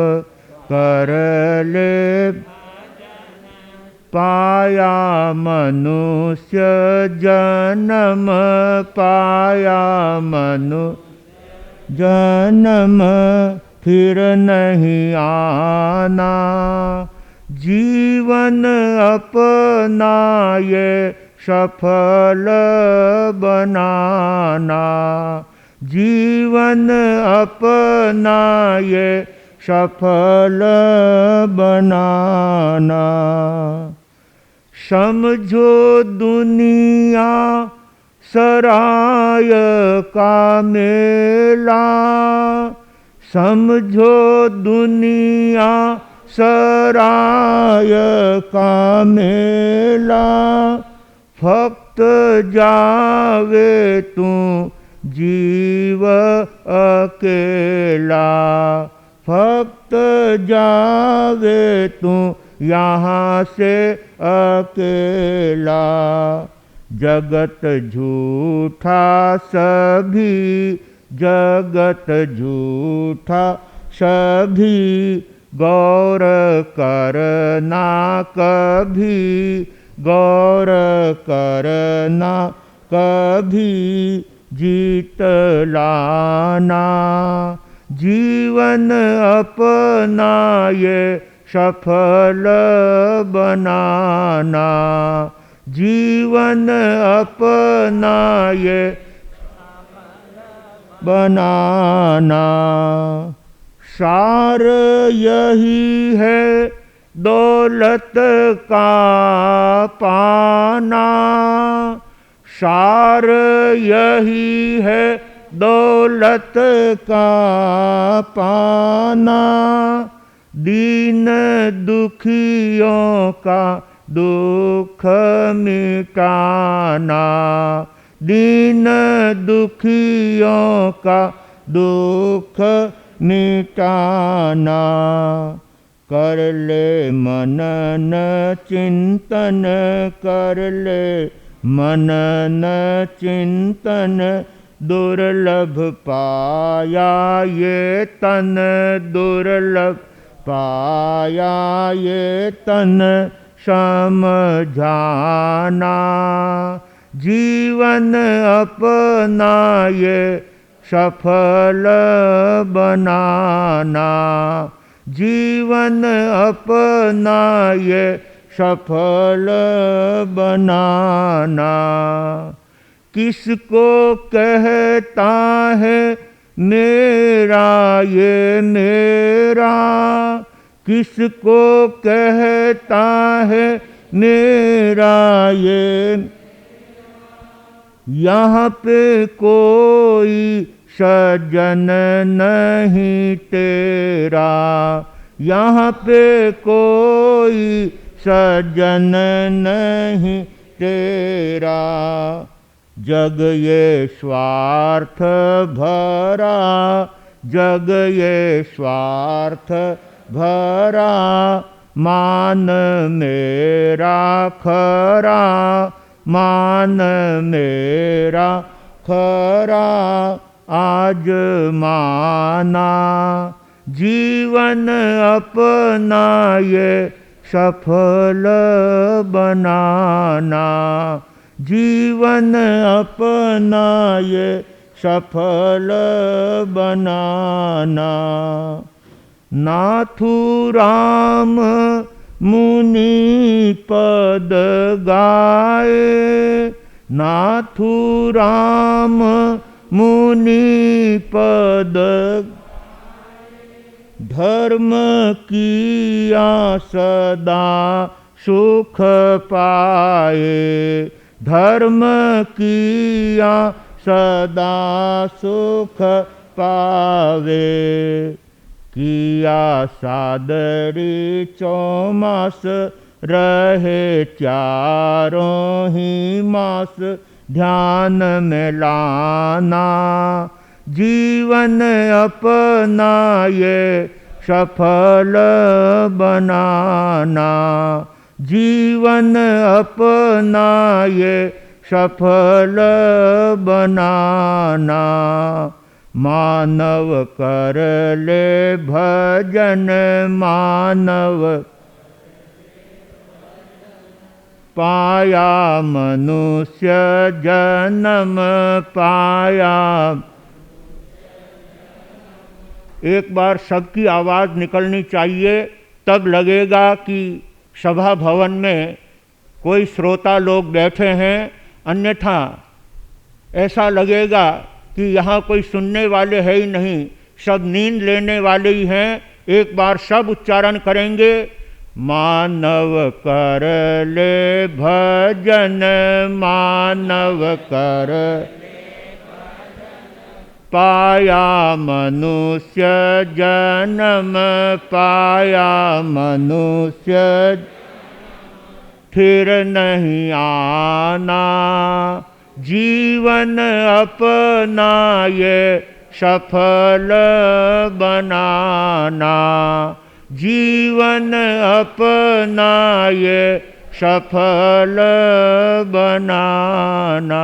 कर ले पाया मनुष्य जन्म, पाया मनुष्य जन्म फिर नहीं आना। जीवन अपना ये सफल बनाना, जीवन अपना ये सफल बनाना। समझो दुनिया सराय का मेला, समझो दुनिया सराय का मेला। फक्त जावे तू जीव अकेला, फक्त जावे तू यहाँ से अकेला। जगत झूठा सभी, जगत झूठा सभी, गौर करना कभी, गौर करना कभी, जीत लाना। जीवन अपना ये सफल बनाना, जीवन अपना ये बनाना। सार यही है दौलत का पाना, सार यही है दौलत का पाना। दीन दुखियों का दुख मिटाना, दीन दुखियों का दुख मिटाना। कर ले मनन चिंतन, कर ले मनन चिंतन। दुर्लभ पाया ये तन, दुर्लभ पाया ये तन समझाना। जीवन अपना ये सफल बनाना, जीवन अपना ये सफल बनाना। किसको कहता है मेरा ये मेरा, किसको कहता है मेरा ये। यहाँ पे कोई सजन नहीं तेरा, यहाँ पे कोई सज्जन नहीं तेरा, जग ये स्वार्थ भरा, जग ये स्वार्थ भरा, मान मेरा खरा, मान मेरा खरा, आज माना जीवन अपना ये सफल बनाना, जीवन अपना ये सफल बनाना। नाथू राम मुनि पद गाए, नाथू राम मुनि पद, धर्म किया सदा सुख पाए, धर्म किया सदा सुख पावे। किया सादरी चौमास, रहे चारों ही मास, ध्यान में लाना जीवन अपना ये सफल बनाना, जीवन अपना ये सफल बनाना। मानव कर ले भजन, मानव पाया मनुष्य जन्म पाया। एक बार सबकी आवाज़ निकलनी चाहिए, तब लगेगा कि सभा भवन में कोई श्रोता लोग बैठे हैं, अन्यथा ऐसा लगेगा कि यहाँ कोई सुनने वाले है ही नहीं, सब नींद लेने वाले ही हैं। एक बार सब उच्चारण करेंगे, मानव कर ले भजन, मानव कर पाया मनुष्य जन्म पाया मनुष्य, फिर नहीं आना जीवन अपना ये सफल बनाना, जीवन अपना ये सफल बनाना।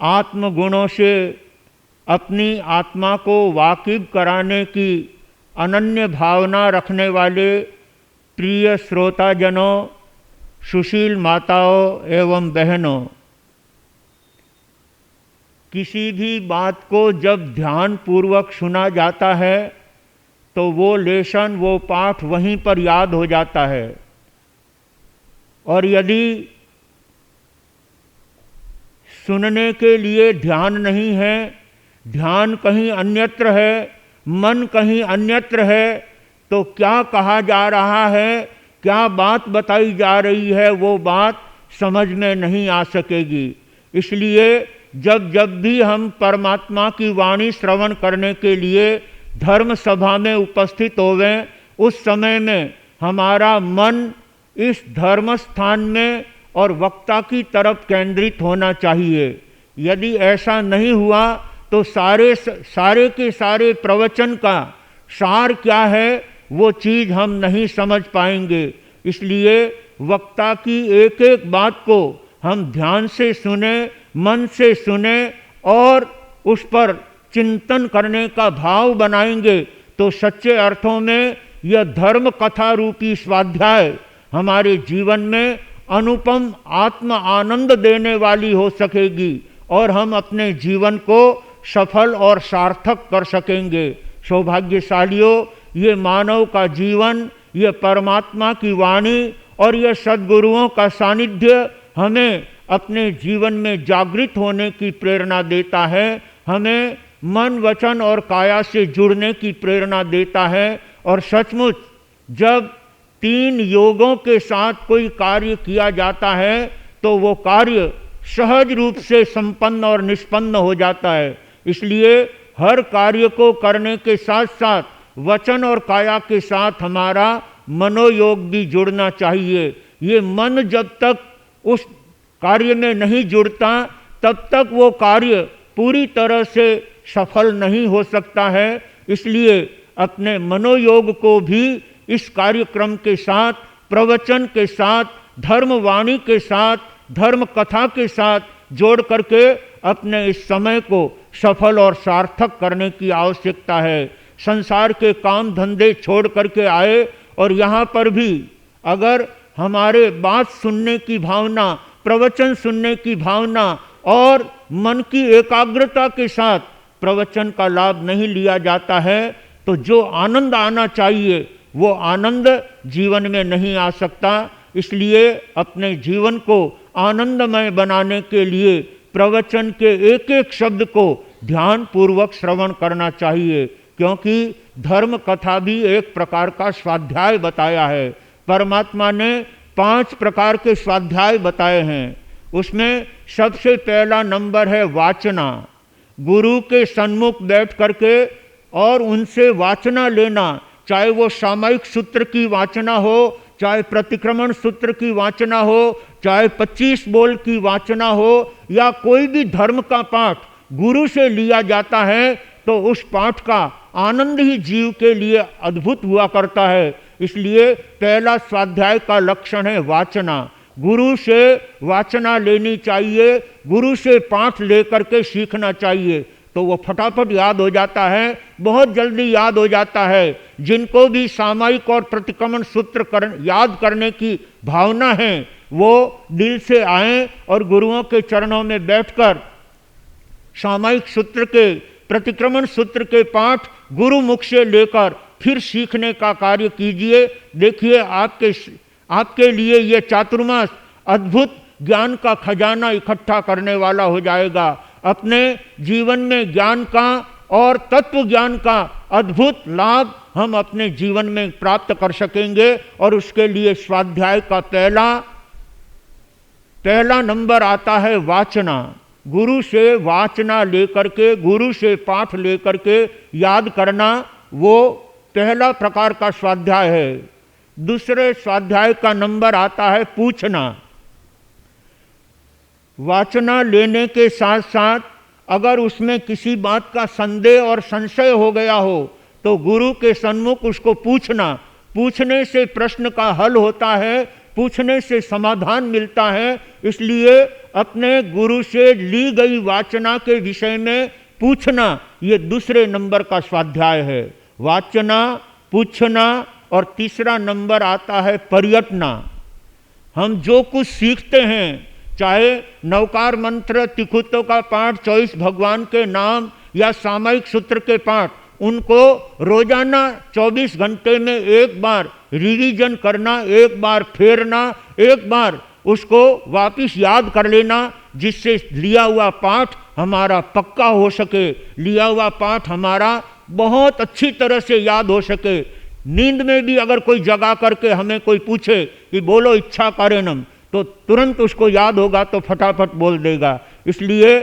आत्मगुणों से अपनी आत्मा को वाकिफ कराने की अनन्य भावना रखने वाले प्रिय श्रोताजनों, सुशील माताओं एवं बहनों, किसी भी बात को जब ध्यान पूर्वक सुना जाता है तो वो लेसन, वो पाठ वहीं पर याद हो जाता है। और यदि सुनने के लिए ध्यान नहीं है, ध्यान कहीं अन्यत्र है, मन कहीं अन्यत्र है, तो क्या कहा जा रहा है, क्या बात बताई जा रही है, वो बात समझ में नहीं आ सकेगी। इसलिए जब जब भी हम परमात्मा की वाणी श्रवण करने के लिए धर्म सभा में उपस्थित होवें, उस समय में हमारा मन इस धर्म स्थान में और वक्ता की तरफ केंद्रित होना चाहिए। यदि ऐसा नहीं हुआ तो सारे के सारे प्रवचन का सार क्या है वो चीज़ हम नहीं समझ पाएंगे। इसलिए वक्ता की एक एक बात को हम ध्यान से सुने, मन से सुने और उस पर चिंतन करने का भाव बनाएंगे तो सच्चे अर्थों में यह धर्म कथा रूपी स्वाध्याय हमारे जीवन में अनुपम आत्म आनंद देने वाली हो सकेगी और हम अपने जीवन को सफल और सार्थक कर सकेंगे। सौभाग्यशालियों, ये मानव का जीवन, ये परमात्मा की वाणी और ये सद्गुरुओं का सानिध्य हमें अपने जीवन में जागृत होने की प्रेरणा देता है, हमें मन, वचन और काया से जुड़ने की प्रेरणा देता है। और सचमुच जब 3 योगों के साथ कोई कार्य किया जाता है तो वो कार्य सहज रूप से संपन्न और निष्पन्न हो जाता है। इसलिए हर कार्य को करने के साथ साथ वचन और काया के साथ हमारा मनोयोग भी जुड़ना चाहिए। ये मन जब तक उस कार्य में नहीं जुड़ता तब तक वो कार्य पूरी तरह से सफल नहीं हो सकता है। इसलिए अपने मनोयोग को भी इस कार्यक्रम के साथ, प्रवचन के साथ, धर्मवाणी के साथ, धर्म कथा के साथ जोड़ करके अपने इस समय को सफल और सार्थक करने की आवश्यकता है। संसार के काम धंधे छोड़ करके आए और यहाँ पर भी अगर हमारे बात सुनने की भावना, प्रवचन सुनने की भावना और मन की एकाग्रता के साथ प्रवचन का लाभ नहीं लिया जाता है तो जो आनंद आना चाहिए वो आनंद जीवन में नहीं आ सकता। इसलिए अपने जीवन को आनंदमय बनाने के लिए प्रवचन के एक एक शब्द को ध्यान पूर्वक श्रवण करना चाहिए, क्योंकि धर्म कथा भी एक प्रकार का स्वाध्याय बताया है। परमात्मा ने 5 प्रकार के स्वाध्याय बताए हैं। उसमें सबसे पहला नंबर है वाचना। गुरु के सन्मुख बैठ करके और उनसे वाचना लेना, चाहे वो सामयिक सूत्र की वाचना हो, चाहे प्रतिक्रमण सूत्र की वाचना हो, चाहे 25 बोल की वाचना हो, या कोई भी धर्म का पाठ गुरु से लिया जाता है तो उस पाठ का आनंद ही जीव के लिए अद्भुत हुआ करता है। इसलिए पहला स्वाध्याय का लक्षण है वाचना। गुरु से वाचना लेनी चाहिए, गुरु से पाठ लेकर के सीखना चाहिए तो वो फटाफट याद हो जाता है, बहुत जल्दी याद हो जाता है। जिनको भी सामयिक और प्रतिक्रमण सूत्र याद करने की भावना है वो दिल से आए और गुरुओं के चरणों में बैठकर सामयिक सूत्र के, प्रतिक्रमण सूत्र के पाठ गुरु मुख से लेकर फिर सीखने का कार्य कीजिए। देखिए आपके लिए ये चातुर्मास अद्भुत ज्ञान का खजाना इकट्ठा करने वाला हो जाएगा। अपने जीवन में ज्ञान का और तत्व ज्ञान का अद्भुत लाभ हम अपने जीवन में प्राप्त कर सकेंगे। और उसके लिए स्वाध्याय का पहला नंबर आता है वाचना। गुरु से वाचना लेकर के, गुरु से पाठ लेकर के याद करना, वो पहला प्रकार का स्वाध्याय है। दूसरे स्वाध्याय का नंबर आता है पूछना। वाचना लेने के साथ साथ अगर उसमें किसी बात का संदेह और संशय हो गया हो तो गुरु के सन्मुख उसको पूछना। पूछने से प्रश्न का हल होता है, पूछने से समाधान मिलता है। इसलिए अपने गुरु से ली गई वाचना के विषय में पूछना, ये दूसरे नंबर का स्वाध्याय है। वाचना, पूछना, और तीसरा नंबर आता है पर्यटना। हम जो कुछ सीखते हैं, चाहे नवकार मंत्र, तिखुतों का पाठ, 24 भगवान के नाम या सामयिक सूत्र के पाठ, उनको रोजाना 24 घंटे में एक बार रिवीजन करना, एक बार फेरना, एक बार उसको वापिस याद कर लेना, जिससे लिया हुआ पाठ हमारा पक्का हो सके, लिया हुआ पाठ हमारा बहुत अच्छी तरह से याद हो सके। नींद में भी अगर कोई जगा करके हमें कोई पूछे कि बोलो इच्छा कारणम, तो तुरंत उसको याद होगा तो फटाफट बोल देगा। इसलिए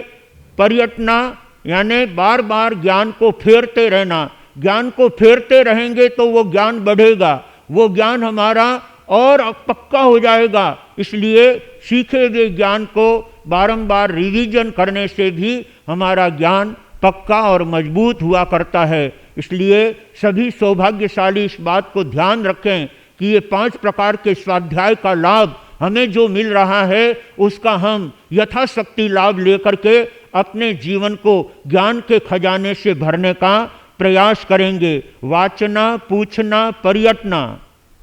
पर्यटना यानी बार बार ज्ञान को फेरते रहना। ज्ञान को फेरते रहेंगे तो वो ज्ञान बढ़ेगा, वो ज्ञान हमारा और पक्का हो जाएगा। इसलिए सीखे गए ज्ञान को बारंबार रिवीजन करने से भी हमारा ज्ञान पक्का और मजबूत हुआ करता है। इसलिए सभी सौभाग्यशाली इस बात को ध्यान रखें कि ये 5 प्रकार के स्वाध्याय का लाभ हमें जो मिल रहा है उसका हम यथाशक्ति लाभ लेकर के अपने जीवन को ज्ञान के खजाने से भरने का प्रयास करेंगे। वाचना, पूछना,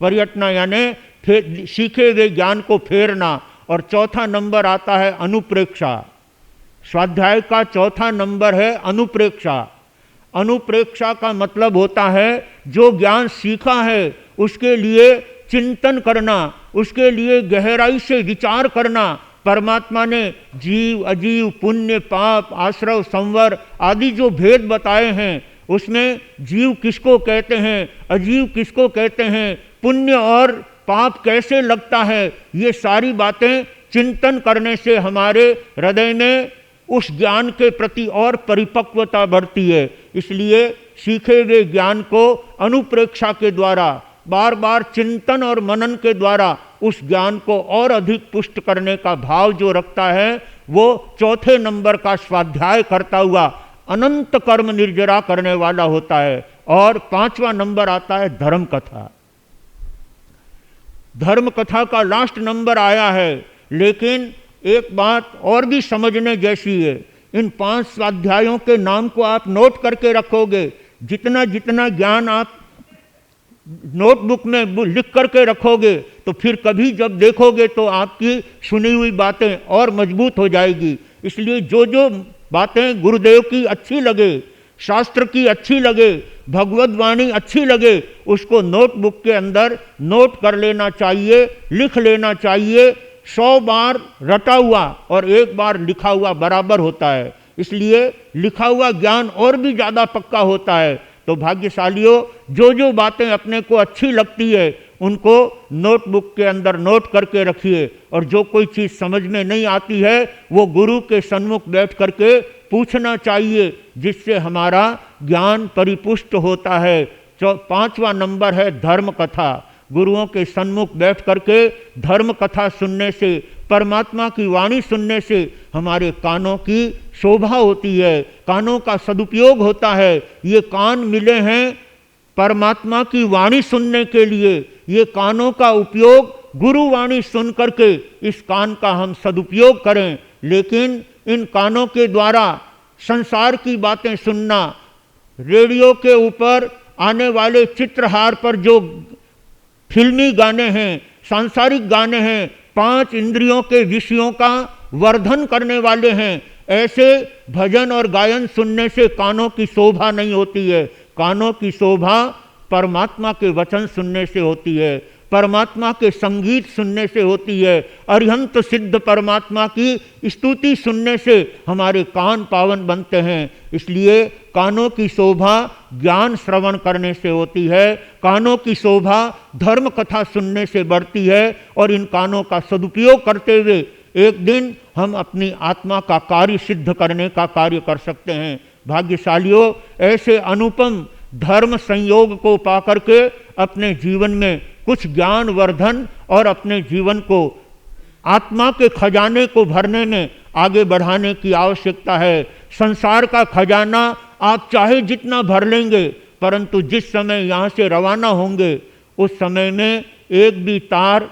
पर्यटना यानी सीखे हुए ज्ञान को फेरना। और चौथा नंबर आता है अनुप्रेक्षा। स्वाध्याय का चौथा नंबर है अनुप्रेक्षा। अनुप्रेक्षा का मतलब होता है जो ज्ञान सीखा है उसके लिए चिंतन करना, उसके लिए गहराई से विचार करना। परमात्मा ने जीव, अजीव, पुण्य, पाप, आश्रव, संवर आदि जो भेद बताए हैं, उसमें जीव किसको कहते हैं, अजीव किसको कहते हैं, पुण्य और पाप कैसे लगता है, ये सारी बातें चिंतन करने से हमारे हृदय में उस ज्ञान के प्रति और परिपक्वता बढ़ती है। इसलिए सीखे हुए ज्ञान को अनुप्रेक्षा के द्वारा, बार बार चिंतन और मनन के द्वारा उस ज्ञान को और अधिक पुष्ट करने का भाव जो रखता है, वो चौथे नंबर का स्वाध्याय करता हुआ अनंत कर्म निर्जरा करने वाला होता है। और 5वां नंबर आता है धर्म कथा। धर्म कथा का लास्ट नंबर आया है, लेकिन एक बात और भी समझने जैसी है। इन 5 स्वाध्यायों के नाम को आप नोट करके रखोगे, जितना जितना ज्ञान आप नोटबुक में लिख करके रखोगे, तो फिर कभी जब देखोगे तो आपकी सुनी हुई बातें और मजबूत हो जाएगी। इसलिए जो जो बातें गुरुदेव की अच्छी लगे, शास्त्र की अच्छी लगे, भगवत वाणी अच्छी लगे, उसको नोटबुक के अंदर नोट कर लेना चाहिए, लिख लेना चाहिए। 100 बार रटा हुआ और 1 बार लिखा हुआ बराबर होता है। इसलिए लिखा हुआ ज्ञान और भी ज़्यादा पक्का होता है। तो भाग्यशालियों, जो जो बातें अपने को अच्छी लगती है उनको नोटबुक के अंदर नोट करके रखिए, और जो कोई चीज़ समझ में नहीं आती है वो गुरु के सन्मुख बैठ करके पूछना चाहिए, जिससे हमारा ज्ञान परिपुष्ट होता है। 5वां नंबर है धर्म कथा। गुरुओं के सन्मुख बैठ करके धर्म कथा सुनने से, परमात्मा की वाणी सुनने से हमारे कानों की शोभा होती है, कानों का सदुपयोग होता है। ये कान मिले हैं परमात्मा की वाणी सुनने के लिए, ये कानों का उपयोग गुरु वाणी सुन करके इस कान का हम सदुपयोग करें। लेकिन इन कानों के द्वारा संसार की बातें सुनना, रेडियो के ऊपर आने वाले चित्रहार पर जो फिल्मी गाने हैं, सांसारिक गाने हैं, 5 इंद्रियों के विषयों का वर्धन करने वाले हैं, ऐसे भजन और गायन सुनने से कानों की शोभा नहीं होती है। कानों की शोभा परमात्मा के वचन सुनने से होती है, परमात्मा के संगीत सुनने से होती है, अरिहंत सिद्ध परमात्मा की स्तुति सुनने से हमारे कान पावन बनते हैं। इसलिए कानों की शोभा ज्ञान श्रवण करने से होती है, कानों की शोभा धर्म कथा सुनने से बढ़ती है, और इन कानों का सदुपयोग करते हुए एक दिन हम अपनी आत्मा का कार्य सिद्ध करने का कार्य कर सकते हैं। भाग्यशालियों, ऐसे अनुपम धर्म संयोग को पाकर के अपने जीवन में कुछ ज्ञान वर्धन और अपने जीवन को आत्मा के खजाने को भरने में आगे बढ़ाने की आवश्यकता है। संसार का खजाना आप चाहे जितना भर लेंगे, परंतु जिस समय यहाँ से रवाना होंगे उस समय में एक भी तार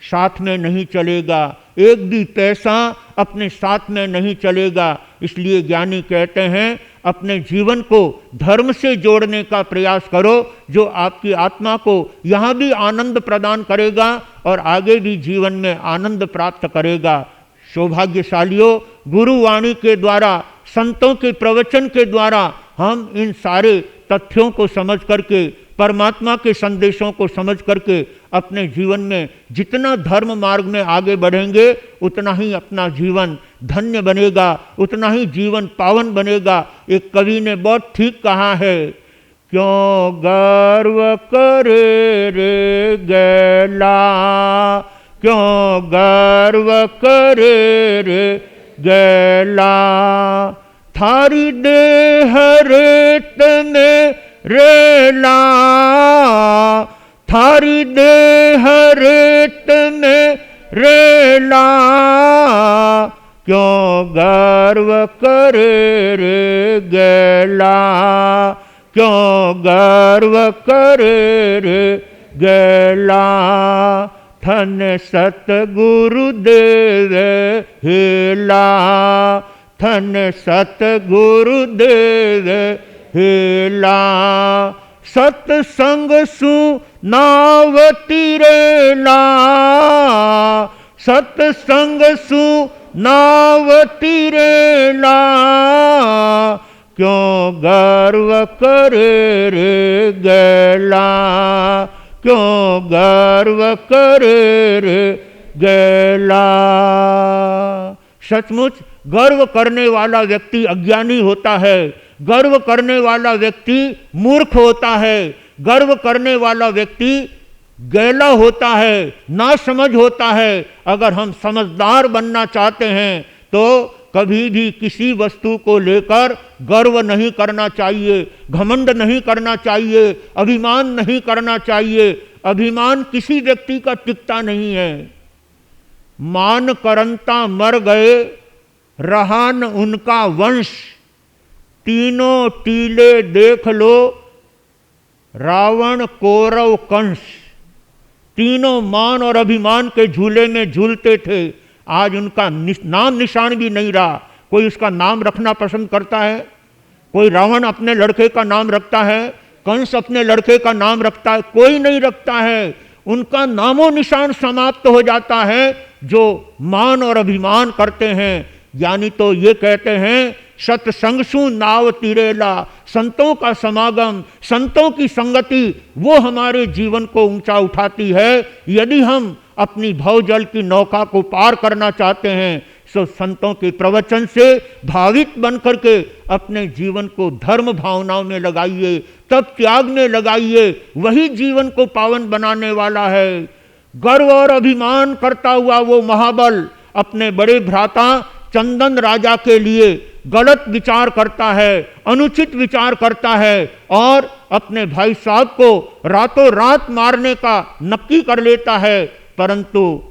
साथ में नहीं चलेगा, एक भी पैसा अपने साथ में नहीं चलेगा। इसलिए ज्ञानी कहते हैं अपने जीवन को धर्म से जोड़ने का प्रयास करो, जो आपकी आत्मा को यहाँ भी आनंद प्रदान करेगा और आगे भी जीवन में आनंद प्राप्त करेगा। सौभाग्यशालियों, गुरुवाणी के द्वारा, संतों के प्रवचन के द्वारा हम इन सारे तथ्यों को समझ करके, परमात्मा के संदेशों को समझ करके अपने जीवन में जितना धर्म मार्ग में आगे बढ़ेंगे उतना ही अपना जीवन धन्य बनेगा, उतना ही जीवन पावन बनेगा। एक कवि ने बहुत ठीक कहा है, क्यों गर्व करे रे गैला, क्यों गर्व करे रे गैला, थारी देह रेत में रेला, थारी देह रेत में रेला, क्यों गर्व करे रे गैला, क्यों गर्व करे रे गैला, धन सतगुरु देव हेला, धन सतगुरु देव हेला, सतसंग सु नावती रेला, सतसंग सु नावती रेला, क्यों गर्व करे रे गैला, क्यों गर्व करे रे गैला। सचमुच गर्व करने वाला व्यक्ति अज्ञानी होता है, गर्व करने वाला व्यक्ति मूर्ख होता है, गर्व करने वाला व्यक्ति गैला होता है, ना समझ होता है। अगर हम समझदार बनना चाहते हैं तो कभी भी किसी वस्तु को लेकर गर्व नहीं करना चाहिए, घमंड नहीं करना चाहिए, अभिमान नहीं करना चाहिए। अभिमान किसी व्यक्ति का टिकता नहीं है। मान करंता मर गए, रहा न उनका वंश, तीनों टीले देख लो, रावण कौरव कंस। तीनों मान और अभिमान के झूले में झूलते थे, आज उनका नाम निशान भी नहीं रहा। कोई उसका नाम रखना पसंद करता है? कोई रावण अपने लड़के का नाम रखता है? कंस अपने लड़के का नाम रखता है? कोई नहीं रखता है। उनका नामो निशान समाप्त हो जाता है जो मान और अभिमान करते हैं। यानी तो ये कहते हैं, सत्संगसु नाव तिरेला, संतों का समागम, संतों की संगति, वो हमारे जीवन को ऊंचा उठाती है। यदि हम अपनी भवजल की नौका को पार करना चाहते हैं तो संतों के प्रवचन से भावित बन करके अपने जीवन को धर्म भावनाओं में लगाइए, तब त्याग में लगाइए, वही जीवन को पावन बनाने वाला है। गर्व और अभिमान करता हुआ वो महाबल अपने बड़े भ्राता चंदन राजा के लिए गलत विचार करता है, अनुचित विचार करता है और अपने भाई साहब को रातों रात मारने का नक्की कर लेता है। परंतु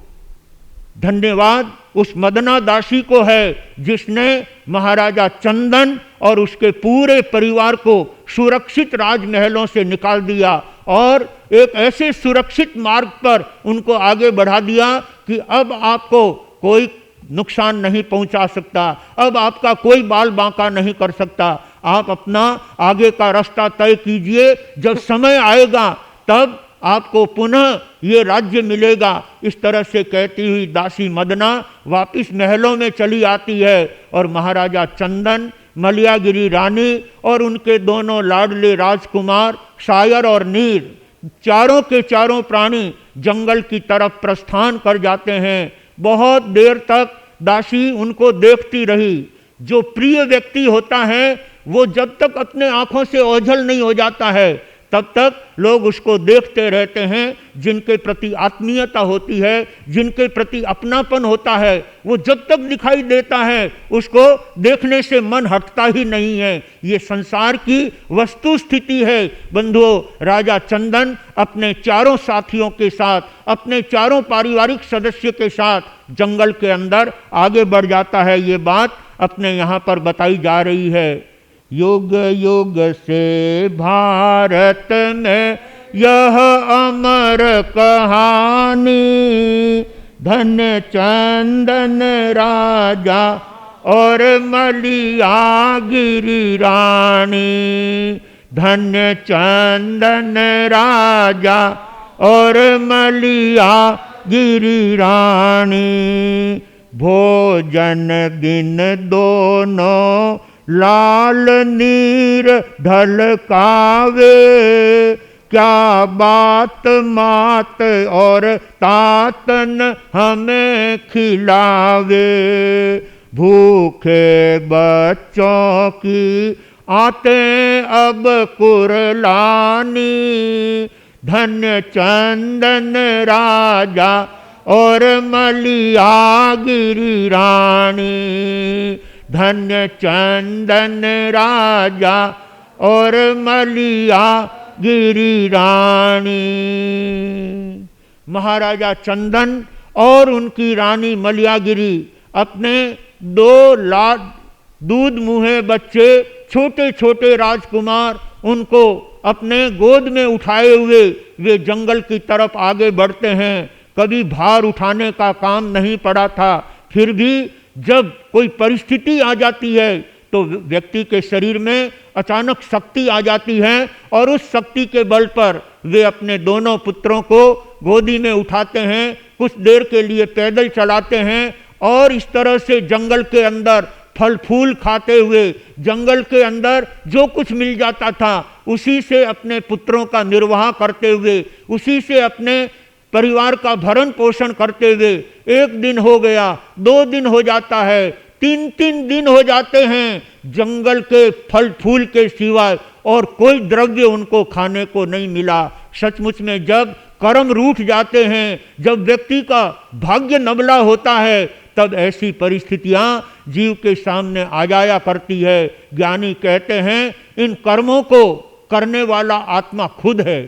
धन्यवाद उस मदना दासी को है जिसने महाराजा चंदन और उसके पूरे परिवार को सुरक्षित राजमहलों से निकाल दिया और एक ऐसे सुरक्षित मार्ग पर उनको आगे बढ़ा दिया कि अब आपको कोई नुकसान नहीं पहुंचा सकता, अब आपका कोई बाल बांका नहीं कर सकता। आप अपना आगे का रास्ता तय कीजिए, जब समय आएगा तब आपको पुनः ये राज्य मिलेगा। इस तरह से कहती हुई दासी मदना वापिस महलों में चली आती है और महाराजा चंदन, मलयागिरी रानी और उनके दोनों लाडले राजकुमार शायर और नीर, चारों के चारों प्राणी जंगल की तरफ प्रस्थान कर जाते हैं। बहुत देर तक दासी उनको देखती रही। जो प्रिय व्यक्ति होता है वो जब तक अपने आंखों से ओझल नहीं हो जाता है तब तक लोग उसको देखते रहते हैं। जिनके प्रति आत्मीयता होती है, जिनके प्रति अपनापन होता है, वो जब तक दिखाई देता है उसको देखने से मन हटता ही नहीं है। ये संसार की वस्तु स्थिति है। बंधुओं, राजा चंदन अपने चारों साथियों के साथ, अपने चारों पारिवारिक सदस्य के साथ जंगल के अंदर आगे बढ़ जाता है। ये बात अपने यहाँ पर बताई जा रही है। युग युग से भारत में यह अमर कहानी, धन्य चंदन राजा और मलयागिरी रानी। धन्य चंदन राजा और मलयागिरी रानी। भोजन गिन दोनों लाल नीर ढलकावे, क्या बात मात और तातन हमें खिलावे। भूखे बच्चों की आते अब कुरलानी, धन्य चंदन राजा और मलयागिरी रानी। धन्य चंदन राजा और मलयागिरी रानी। महाराजा चंदन और उनकी रानी मलयागिरी अपने 2 लाड दूध मुहे बच्चे, छोटे छोटे राजकुमार, उनको अपने गोद में उठाए हुए वे जंगल की तरफ आगे बढ़ते हैं। कभी भार उठाने का काम नहीं पड़ा था, फिर भी जब कोई परिस्थिति आ जाती है तो व्यक्ति के शरीर में अचानक शक्ति आ जाती है और उस शक्ति के बल पर वे अपने दोनों पुत्रों को गोदी में उठाते हैं, कुछ देर के लिए पैदल चलाते हैं और इस तरह से जंगल के अंदर फल फूल खाते हुए, जंगल के अंदर जो कुछ मिल जाता था उसी से अपने पुत्रों का निर्वाह करते हुए, उसी से अपने परिवार का भरण पोषण करते हुए 1 दिन हो गया, 2 दिन हो जाता है, 3 दिन हो जाते हैं, जंगल के फल फूल के सिवाय और कोई द्रव्य उनको खाने को नहीं मिला। सचमुच में जब कर्म रूठ जाते हैं, जब व्यक्ति का भाग्य नबला होता है, तब ऐसी परिस्थितियां जीव के सामने आ जाया करती है। ज्ञानी कहते हैं इन कर्मों को करने वाला आत्मा खुद है।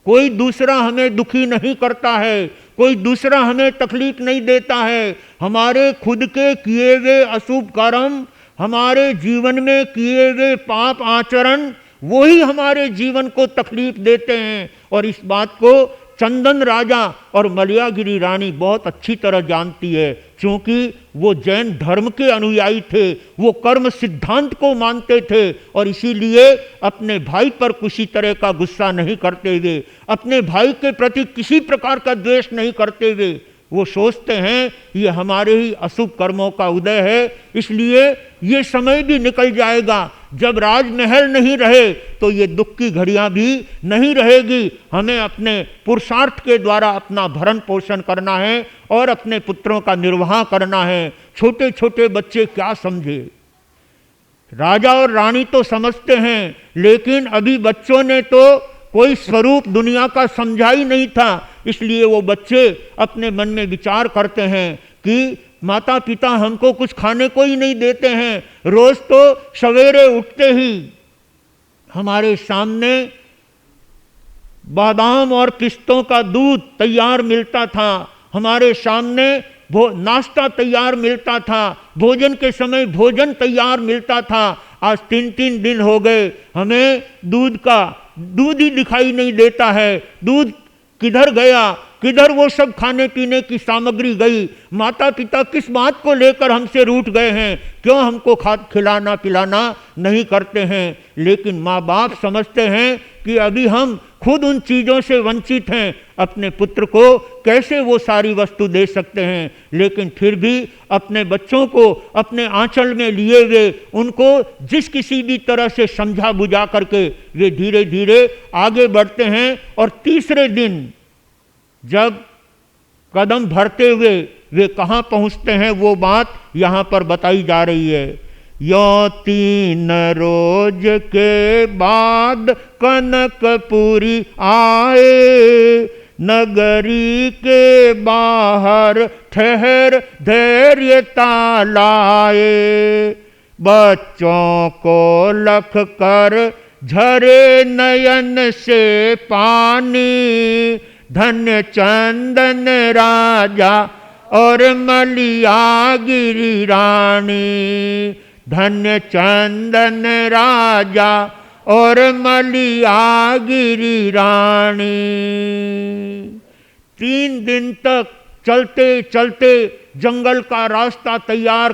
कोई दूसरा हमें दुखी नहीं करता है, कोई दूसरा हमें तकलीफ नहीं देता है। हमारे खुद के किए हुए अशुभ कर्म, हमारे जीवन में किए हुए पाप आचरण, वो ही हमारे जीवन को तकलीफ देते हैं। और इस बात को चंदन राजा और मलयागिरी रानी बहुत अच्छी तरह जानती है, क्योंकि वो जैन धर्म के अनुयायी थे, वो कर्म सिद्धांत को मानते थे और इसीलिए अपने भाई पर किसी तरह का गुस्सा नहीं करते हुए, अपने भाई के प्रति किसी प्रकार का द्वेष नहीं करते हुए, वो सोचते हैं ये हमारे ही अशुभ कर्मों का उदय है। इसलिए ये समय भी निकल जाएगा, जब राजमहल नहीं रहे तो ये दुख की घड़ियां भी नहीं रहेगी। हमें अपने पुरुषार्थ के द्वारा अपना भरण पोषण करना है और अपने पुत्रों का निर्वाह करना है। छोटे छोटे बच्चे क्या समझे, राजा और रानी तो समझते हैं, लेकिन अभी बच्चों ने तो कोई स्वरूप दुनिया का समझा ही नहीं था। इसलिए वो बच्चे अपने मन में विचार करते हैं कि माता पिता हमको कुछ खाने को ही नहीं देते हैं। रोज तो सवेरे उठते ही हमारे सामने बादाम और पिस्तों का दूध तैयार मिलता था, हमारे सामने नाश्ता तैयार मिलता था, भोजन के समय भोजन तैयार मिलता था। आज 3-3 दिन हो गए हमें दूध ही दिखाई नहीं देता है। दूध किधर गया, किधर वो सब खाने पीने की सामग्री गई? माता पिता किस बात को लेकर हमसे रूठ गए हैं? क्यों हमको खिलाना पिलाना नहीं करते हैं? लेकिन माँ बाप समझते हैं कि अभी हम खुद उन चीज़ों से वंचित हैं, अपने पुत्र को कैसे वो सारी वस्तु दे सकते हैं? लेकिन फिर भी अपने बच्चों को अपने आंचल में लिए हुए उनको जिस किसी भी तरह से समझा बुझा करके वे धीरे धीरे आगे बढ़ते हैं। और तीसरे दिन जब कदम भरते हुए वे कहाँ पहुँचते हैं, वो बात यहाँ पर बताई जा रही है। यो 3 रोज के बाद कनकपुरी आए, नगरी के बाहर ठहर धैर्यता लाए। बच्चों को लख कर झरे नयन से पानी, धन्य चंदन राजा और मलयागिरी रानी, धन्य चंदन राजा और मलयागिरी रानी। 3 दिन तक चलते चलते जंगल का रास्ता तय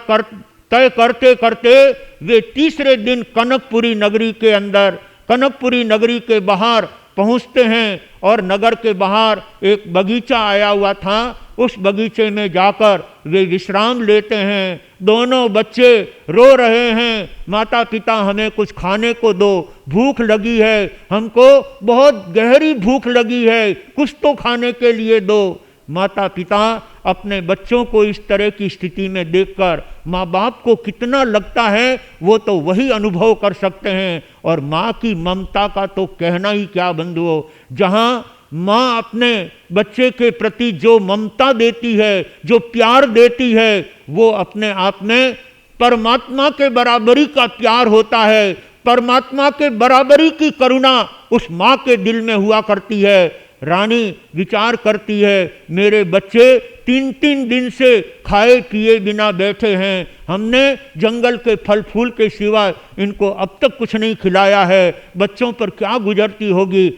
करते करते वे तीसरे दिन कनकपुरी नगरी के अंदर, कनकपुरी नगरी के बाहर पहुँचते हैं। और नगर के बाहर एक बगीचा आया हुआ था, उस बगीचे में जाकर वे विश्राम लेते हैं। दोनों बच्चे रो रहे हैं, माता पिता हमें कुछ खाने को दो, भूख लगी है, हमको बहुत गहरी भूख लगी है, कुछ तो खाने के लिए दो। माता पिता अपने बच्चों को इस तरह की स्थिति में देखकर माँ बाप को कितना लगता है वो तो वही अनुभव कर सकते हैं। और माँ की ममता का तो कहना ही क्या बंधुओं, जहाँ माँ अपने बच्चे के प्रति जो ममता देती है, जो प्यार देती है, वो अपने आप में परमात्मा के बराबरी का प्यार होता है। परमात्मा के बराबरी की करुणा उस माँ के दिल में हुआ करती है। रानी विचार करती है, मेरे बच्चे 3-3 दिन से खाए पिए बिना बैठे हैं, हमने जंगल के फल फूल के सिवाय इनको अब तक कुछ नहीं खिलाया है, बच्चों पर क्या गुजरती होगी।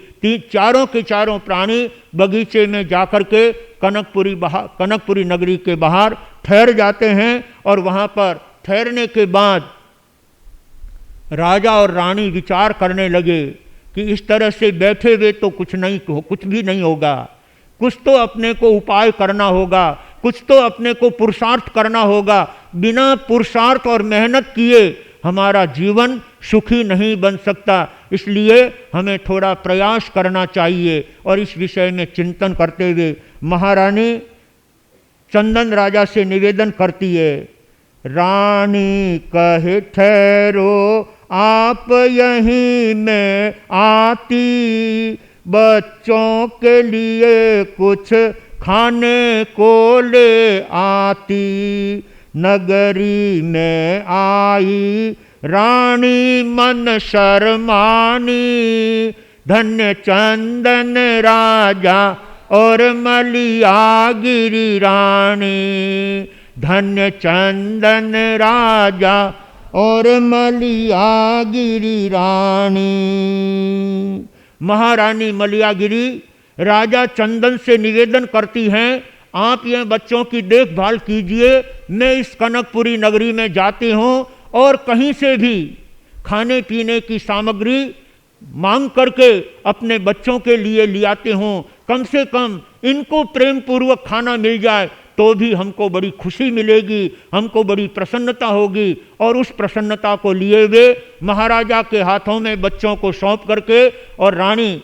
चारों के चारों प्राणी बगीचे में जाकर के कनकपुरी नगरी के बाहर ठहर जाते हैं। और वहाँ पर ठहरने के बाद राजा और रानी विचार करने लगे कि इस तरह से बैठे हुए तो कुछ भी नहीं होगा, कुछ तो अपने को उपाय करना होगा, कुछ तो अपने को पुरुषार्थ करना होगा। बिना पुरुषार्थ और मेहनत किए हमारा जीवन सुखी नहीं बन सकता, इसलिए हमें थोड़ा प्रयास करना चाहिए। और इस विषय में चिंतन करते हुए महारानी चंदन राजा से निवेदन करती है, रानी कहे ठहरो आप यहीं में आती, बच्चों के लिए कुछ खाने को ले आती। नगरी में आई रानी मन शर्मानी, धन्य चंदन राजा और मलिया गिरी रानी, धन्य चंदन राजा और मलिया गिरी रानी। महारानी मलियागिरी राजा चंदन से निवेदन करती हैं, आप ये बच्चों की देखभाल कीजिए, मैं इस कनकपुरी नगरी में जाती हूँ और कहीं से भी खाने पीने की सामग्री मांग करके अपने बच्चों के लिए ले आती हूँ। कम से कम इनको प्रेम पूर्वक खाना मिल जाए तो भी हमको बड़ी खुशी मिलेगी, हमको बड़ी प्रसन्नता होगी। और उस प्रसन्नता को लिए हुए महाराजा के हाथों में बच्चों को सौंप करके और रानी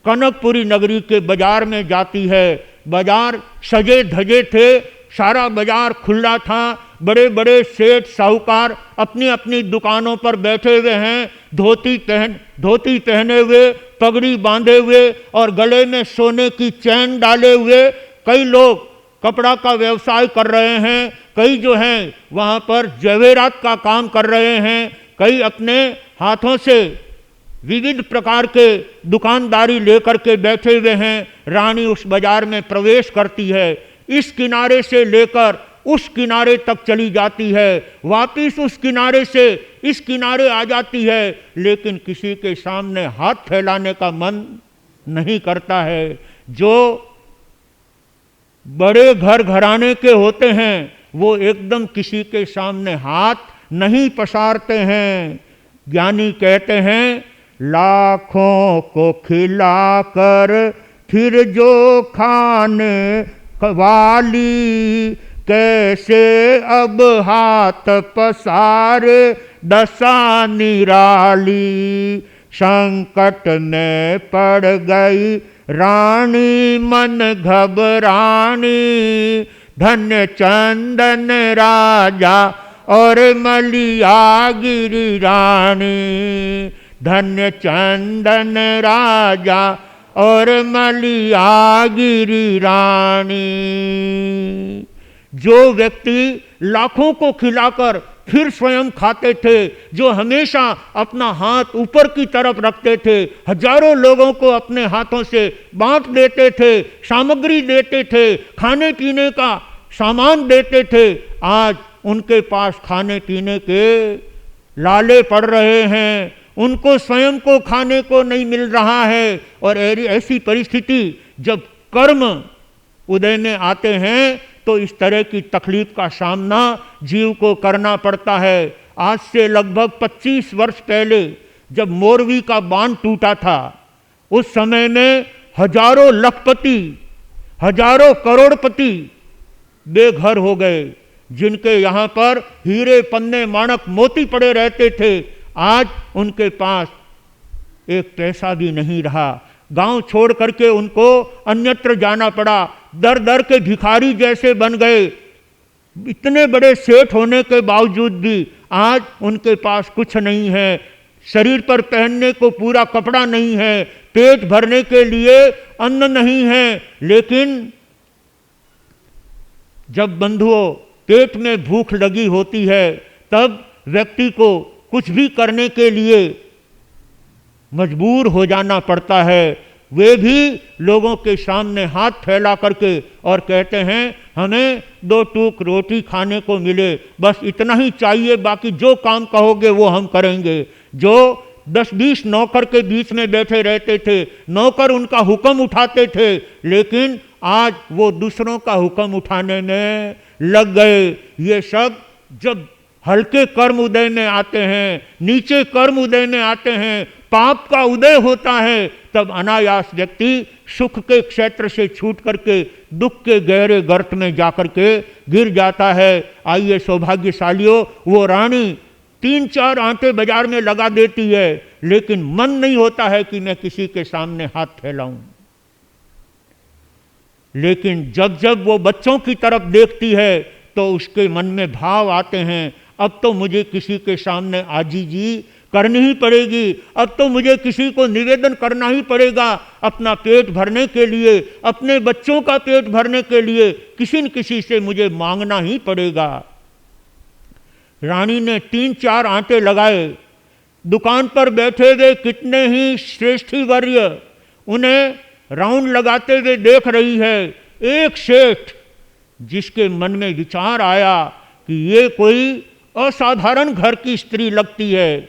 कनकपुरी नगरी के बाजार में जाती है। बाजार सजे धजे थे, सारा बाजार खुला था, बड़े बड़े सेठ साहूकार अपनी अपनी दुकानों पर बैठे हुए हैं, धोती पहने हुए, पगड़ी बांधे हुए और गले में सोने की चैन डाले हुए। कई लोग कपड़ा का व्यवसाय कर रहे हैं, कई जो हैं वहाँ पर जवेरात का काम कर रहे हैं, कई अपने हाथों से विविध प्रकार के दुकानदारी लेकर के बैठे हुए हैं। रानी उस बाजार में प्रवेश करती है, इस किनारे से लेकर उस किनारे तक चली जाती है, वापिस उस किनारे से इस किनारे आ जाती है, लेकिन किसी के सामने हाथ फैलाने का मन नहीं करता है। जो बड़े घर घराने के होते हैं वो एकदम किसी के सामने हाथ नहीं पसारते हैं। ज्ञानी कहते हैं, लाखों को खिलाकर फिर जो खाने वाली, कैसे अब हाथ पसारे दशा निराली। संकट में पड़ गई रानी मन घबरानी, धन्य चंदन राजा और मलिया गिरी रानी, धन्य चंदन राजा और मलिया गिरी रानी। जो व्यक्ति लाखों को खिलाकर फिर स्वयं खाते थे, जो हमेशा अपना हाथ ऊपर की तरफ रखते थे, हजारों लोगों को अपने हाथों से बांट देते थे, सामग्री देते थे, खाने पीने का सामान देते थे, आज उनके पास खाने पीने के लाले पड़ रहे हैं, उनको स्वयं को खाने को नहीं मिल रहा है। और ऐसी परिस्थिति जब कर्म उदय में आते हैं तो इस तरह की तकलीफ का सामना जीव को करना पड़ता है। आज से लगभग 25 वर्ष पहले जब मोरवी का बांध टूटा था, उस समय में हजारों लखपति, हजारों करोड़पति बेघर हो गए, जिनके यहाँ पर हीरे पन्ने माणक मोती पड़े रहते थे, आज उनके पास एक पैसा भी नहीं रहा। गांव छोड़ करके उनको अन्यत्र जाना पड़ा, दर दर के भिखारी जैसे बन गए। इतने बड़े सेठ होने के बावजूद भी आज उनके पास कुछ नहीं है, शरीर पर पहनने को पूरा कपड़ा नहीं है, पेट भरने के लिए अन्न नहीं है। लेकिन जब बंधुओं पेट में भूख लगी होती है तब व्यक्ति को कुछ भी करने के लिए मजबूर हो जाना पड़ता है। वे भी लोगों के सामने हाथ फैला करके और कहते हैं, हमें 2 टूक रोटी खाने को मिले, बस इतना ही चाहिए, बाकी जो काम कहोगे वो हम करेंगे। जो 10-20 नौकर के बीच में बैठे रहते थे, नौकर उनका हुक्म उठाते थे, लेकिन आज वो दूसरों का हुक्म उठाने में लग गए। ये सब जब हल्के कर्म उदय में आते हैं, नीचे कर्म उदय में आते हैं, पाप का उदय होता है, तब अनायास व्यक्ति सुख के क्षेत्र से छूट करके दुख के गहरे गर्त में जाकर के गिर जाता है। आइए सौभाग्यशालियों, वो रानी 3-4 आंटे बाजार में लगा देती है, लेकिन मन नहीं होता है कि मैं किसी के सामने हाथ फैलाऊं। लेकिन जब जब वो बच्चों की तरफ देखती है तो उसके मन में भाव आते हैं, अब तो मुझे किसी के सामने आजीजी करनी ही पड़ेगी, अब तो मुझे किसी को निवेदन करना ही पड़ेगा, अपना पेट भरने के लिए, अपने बच्चों का पेट भरने के लिए किसी न किसी से मुझे मांगना ही पड़ेगा। रानी ने 3-4 आंटे लगाए। दुकान पर बैठे हुए कितने ही श्रेष्ठी वर्य उन्हें राउंड लगाते हुए देख रही है। एक सेठ जिसके मन में विचार आया कि ये कोई असाधारण घर की स्त्री लगती है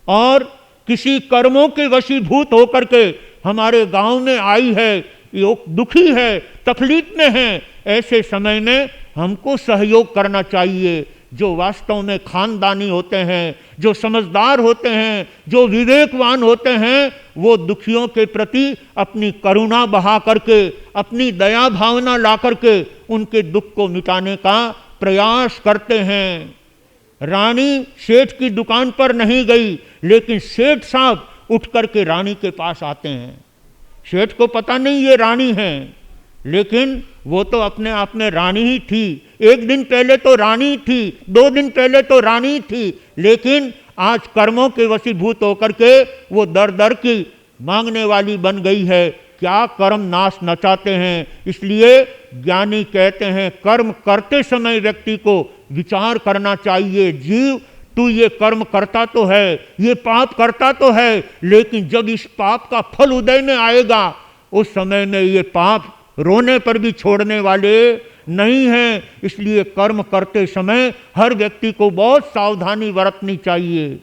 और किसी कर्मों के वशीभूत होकर के हमारे गांव में आई है, ये दुखी है, तकलीफ में है, ऐसे समय में हमको सहयोग करना चाहिए। जो वास्तव में खानदानी होते हैं, जो समझदार होते हैं, जो विवेकवान होते हैं, वो दुखियों के प्रति अपनी करुणा बहा करके, अपनी दया भावना ला करके उनके दुख को मिटाने का प्रयास करते हैं। रानी सेठ की दुकान पर नहीं गई, लेकिन सेठ साहब उठ करके रानी के पास आते हैं। सेठ को पता नहीं ये रानी है, लेकिन वो तो अपने आप में रानी ही थी। एक दिन पहले तो रानी थी, 2 दिन पहले तो रानी थी, लेकिन आज कर्मों के वशीभूत होकर के वो दर दर की मांगने वाली बन गई है। क्या कर्म नाश नचाते हैं। इसलिए ज्ञानी कहते हैं कर्म करते समय व्यक्ति को विचार करना चाहिए, जीव तू ये कर्म करता तो है, ये पाप करता तो है, लेकिन जब इस पाप का फल उदय में आएगा उस समय में ये पाप रोने पर भी छोड़ने वाले नहीं हैं। इसलिए कर्म करते समय हर व्यक्ति को बहुत सावधानी बरतनी चाहिए।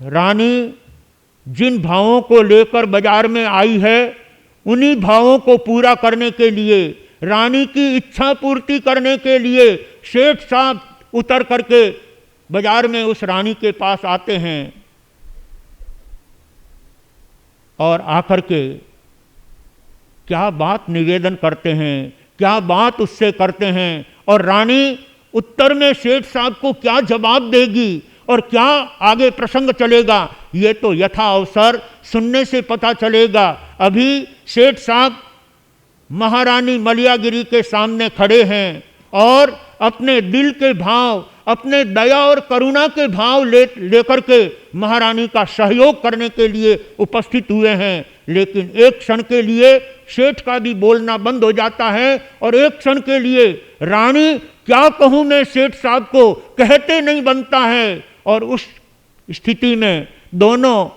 रानी जिन भावों को लेकर बाजार में आई है, उन्हीं भावों को पूरा करने के लिए, रानी की इच्छा पूर्ति करने के लिए सेठ साहब उतर करके बाजार में उस रानी के पास आते हैं और आकर के क्या बात निवेदन करते हैं, क्या बात उससे करते हैं और रानी उत्तर में सेठ साहब को क्या जवाब देगी और क्या आगे प्रसंग चलेगा, ये तो यथा अवसर सुनने से पता चलेगा। अभी सेठ साहब महारानी मलयागिरी के सामने खड़े हैं और अपने दिल के भाव, अपने दया और करुणा के भाव लेकर के महारानी का सहयोग करने के लिए उपस्थित हुए हैं। लेकिन एक क्षण के लिए सेठ का भी बोलना बंद हो जाता है और एक क्षण के लिए रानी क्या कहूं मैं सेठ साहब को, कहते नहीं बनता है। और उस स्थिति में दोनों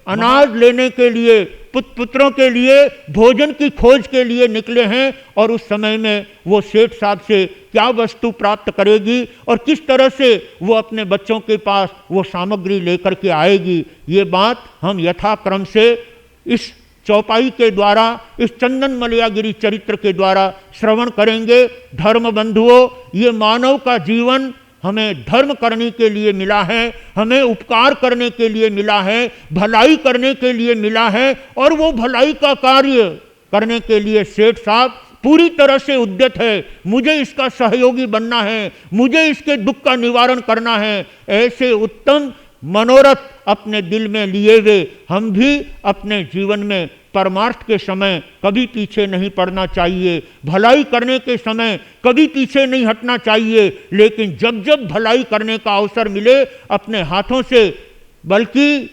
अनाज लेने के लिए, पुत्रों के लिए भोजन की खोज के लिए निकले हैं और उस समय में वो सेठ साहब से क्या वस्तु प्राप्त करेगी और किस तरह से वो अपने बच्चों के पास वो सामग्री लेकर के आएगी, ये बात हम यथाक्रम से इस चौपाई के द्वारा, इस चंदन मलयागिरी चरित्र के द्वारा श्रवण करेंगे। धर्म बंधुओं, ये मानव का जीवन हमें धर्म करने के लिए मिला है, हमें उपकार करने के लिए मिला है, भलाई करने के लिए मिला है और वो भलाई का कार्य करने के लिए सेठ साहब पूरी तरह से उद्यत है। मुझे इसका सहयोगी बनना है, मुझे इसके दुख का निवारण करना है। ऐसे उत्तम मनोरथ अपने दिल में लिए हुए हम भी अपने जीवन में परमार्थ के समय कभी पीछे नहीं पड़ना चाहिए, भलाई करने के समय कभी पीछे नहीं हटना चाहिए। लेकिन जब जब भलाई करने का अवसर मिले अपने हाथों से, बल्कि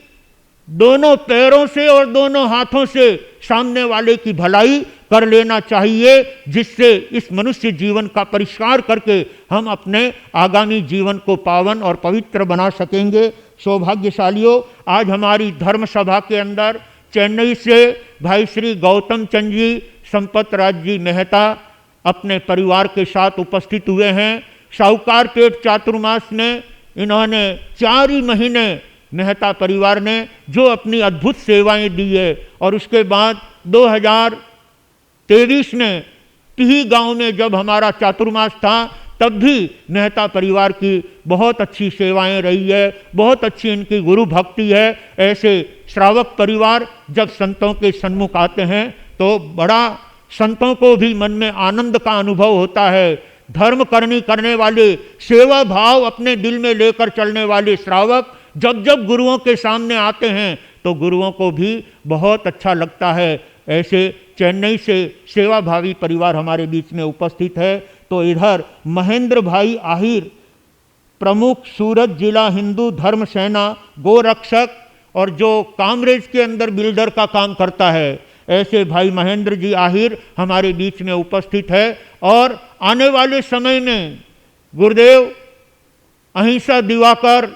दोनों पैरों से और दोनों हाथों से सामने वाले की भलाई कर लेना चाहिए, जिससे इस मनुष्य जीवन का परिष्कार करके हम अपने आगामी जीवन को पावन और पवित्र बना सकेंगे। सौभाग्यशालियों, आज हमारी धर्म सभा के अंदर चेन्नई से भाई श्री गौतम चंद जी संपत राज जी मेहता अपने परिवार के साथ उपस्थित हुए हैं। साहूकार पेट चातुर्मास में इन्होंने 4 ही महीने मेहता परिवार ने जो अपनी अद्भुत सेवाएं दी है और उसके बाद 2023 में टिही गांव में जब हमारा चातुर्मास था तब भी मेहता परिवार की बहुत अच्छी सेवाएं रही है, बहुत अच्छी इनकी गुरु भक्ति है। ऐसे श्रावक परिवार जब संतों के सन्मुख आते हैं तो बड़ा संतों को भी मन में आनंद का अनुभव होता है। धर्म करने वाले, सेवा भाव अपने दिल में लेकर चलने वाले श्रावक जब जब गुरुओं के सामने आते हैं तो गुरुओं को भी बहुत अच्छा लगता है। ऐसे चेन्नई से सेवाभावी परिवार हमारे बीच में उपस्थित है। तो इधर महेंद्र भाई आहिर, प्रमुख सूरत जिला हिंदू धर्म सेना गोरक्षक और जो कामरेज के अंदर बिल्डर का काम करता है, ऐसे भाई महेंद्र जी आहिर हमारे बीच में उपस्थित है। और आने वाले समय में गुरुदेव अहिंसा दिवाकर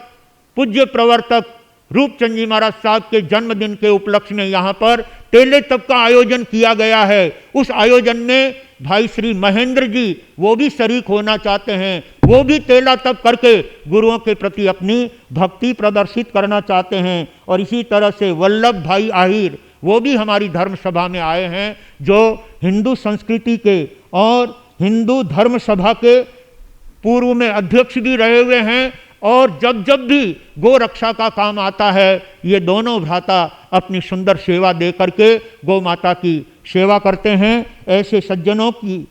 पूज्य प्रवर्तक रूपचंद जी महाराज साहब के जन्मदिन के उपलक्ष्य में यहाँ पर तेले तप का आयोजन किया गया है। उस आयोजन में भाई श्री महेंद्र जी वो भी शरीक होना चाहते हैं, वो भी तेला तप करके गुरुओं के प्रति अपनी भक्ति प्रदर्शित करना चाहते हैं। और इसी तरह से वल्लभ भाई आहिर वो भी हमारी धर्म सभा में आए हैं, जो हिंदू संस्कृति के और हिंदू धर्म सभा के पूर्व में अध्यक्ष भी रहे हुए हैं। और जब जब भी गो रक्षा का काम आता है ये दोनों भ्राता अपनी सुंदर सेवा दे करके गौ माता की सेवा करते हैं। ऐसे सज्जनों की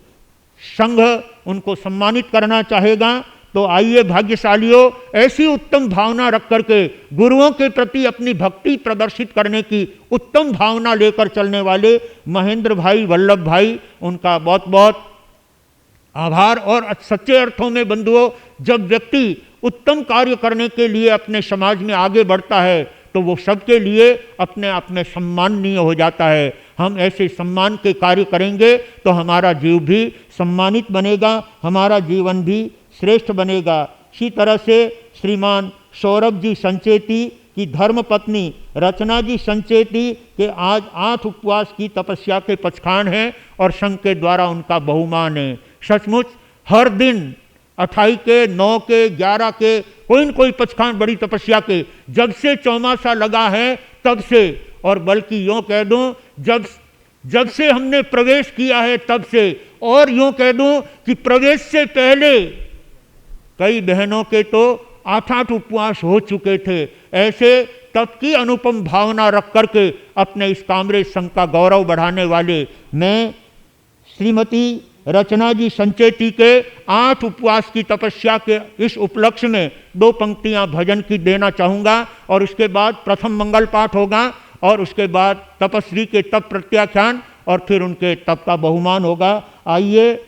संघ उनको सम्मानित करना चाहेगा। तो आइए भाग्यशालियों, ऐसी उत्तम भावना रख करके गुरुओं के प्रति अपनी भक्ति प्रदर्शित करने की उत्तम भावना लेकर चलने वाले महेंद्र भाई, वल्लभ भाई, उनका बहुत बहुत आभार। और सच्चे अर्थों में बंधुओं, जब व्यक्ति उत्तम कार्य करने के लिए अपने समाज में आगे बढ़ता है तो वो सबके लिए अपने आप में सम्माननीय हो जाता है। हम ऐसे सम्मान के कार्य करेंगे तो हमारा जीव भी सम्मानित बनेगा, हमारा जीवन भी श्रेष्ठ बनेगा। इसी तरह से श्रीमान सौरभ जी संचेती की धर्मपत्नी रचना जी संचेती के आज 8 उपवास की तपस्या के पचखान हैं और संघ के द्वारा उनका बहुमान है। सचमुच हर दिन 28 के, 9 के, 11 के कोई न कोई पचखान बड़ी तपस्या के जब से चौमासा लगा है तब से, और बल्कि यूँ कह दूँ जब से हमने प्रवेश किया है तब से, और यूँ कह दूँ कि प्रवेश से पहले कई बहनों के तो 8-8 उपवास हो चुके थे। ऐसे तब की अनुपम भावना रख करके अपने इस कामरेज संघ का गौरव बढ़ाने वाले मैं श्रीमती रचना जी संचेती के 8 उपवास की तपस्या के इस उपलक्ष्य में 2 पंक्तियां भजन की देना चाहूँगा। और उसके बाद प्रथम मंगल पाठ होगा और उसके बाद तपस्वी के तप प्रत्याख्यान और फिर उनके तप का बहुमान होगा। आइए।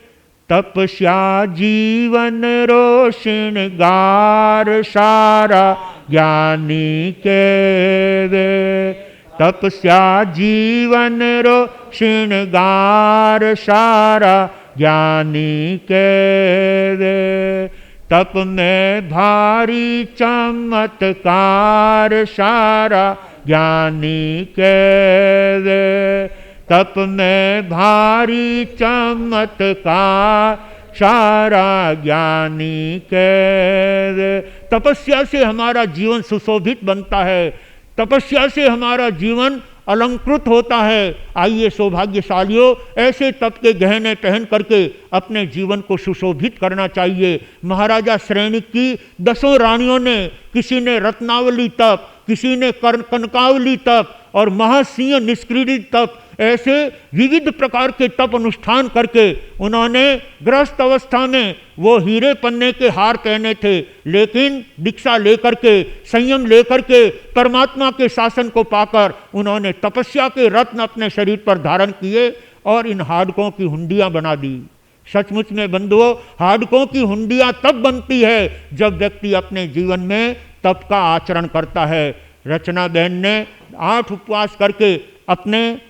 तपस्या जीवन रोशन गार सारा ज्ञानी के वे, तपस्या जीवन रोशन गार सारा ज्ञानी के वे, तप में भारी चमत्कार सारा ज्ञानी के वे, तप में भारी चमत्कार सारा ज्ञानी के वे। तपस्या से हमारा जीवन सुशोभित बनता है, तपस्या से हमारा जीवन अलंकृत होता है। आइए सौभाग्यशालियों, ऐसे तप के गहने पहन करके अपने जीवन को सुशोभित करना चाहिए। महाराजा श्रेणिक की 10 रानियों ने, किसी ने रत्नावली तप, किसी ने कनकावली तप और महासिंह निष्क्रीडित तप, ऐसे विविध प्रकार के तप अनुष्ठान करके उन्होंने गृहस्थ अवस्था में वो हीरे पन्ने के हार पहने थे, लेकिन दीक्षा लेकर के, संयम लेकर के, परमात्मा के शासन को पाकर उन्होंने तपस्या के रत्न अपने शरीर पर धारण किए और इन हाडकों की हुंडियां बना दी। सचमुच में बंधुओं, हाडकों की हुंडियां तब बनती है जब व्यक्ति अपने जीवन में तप का आचरण करता है। रचना बहन ने 8 उपवास करके अपने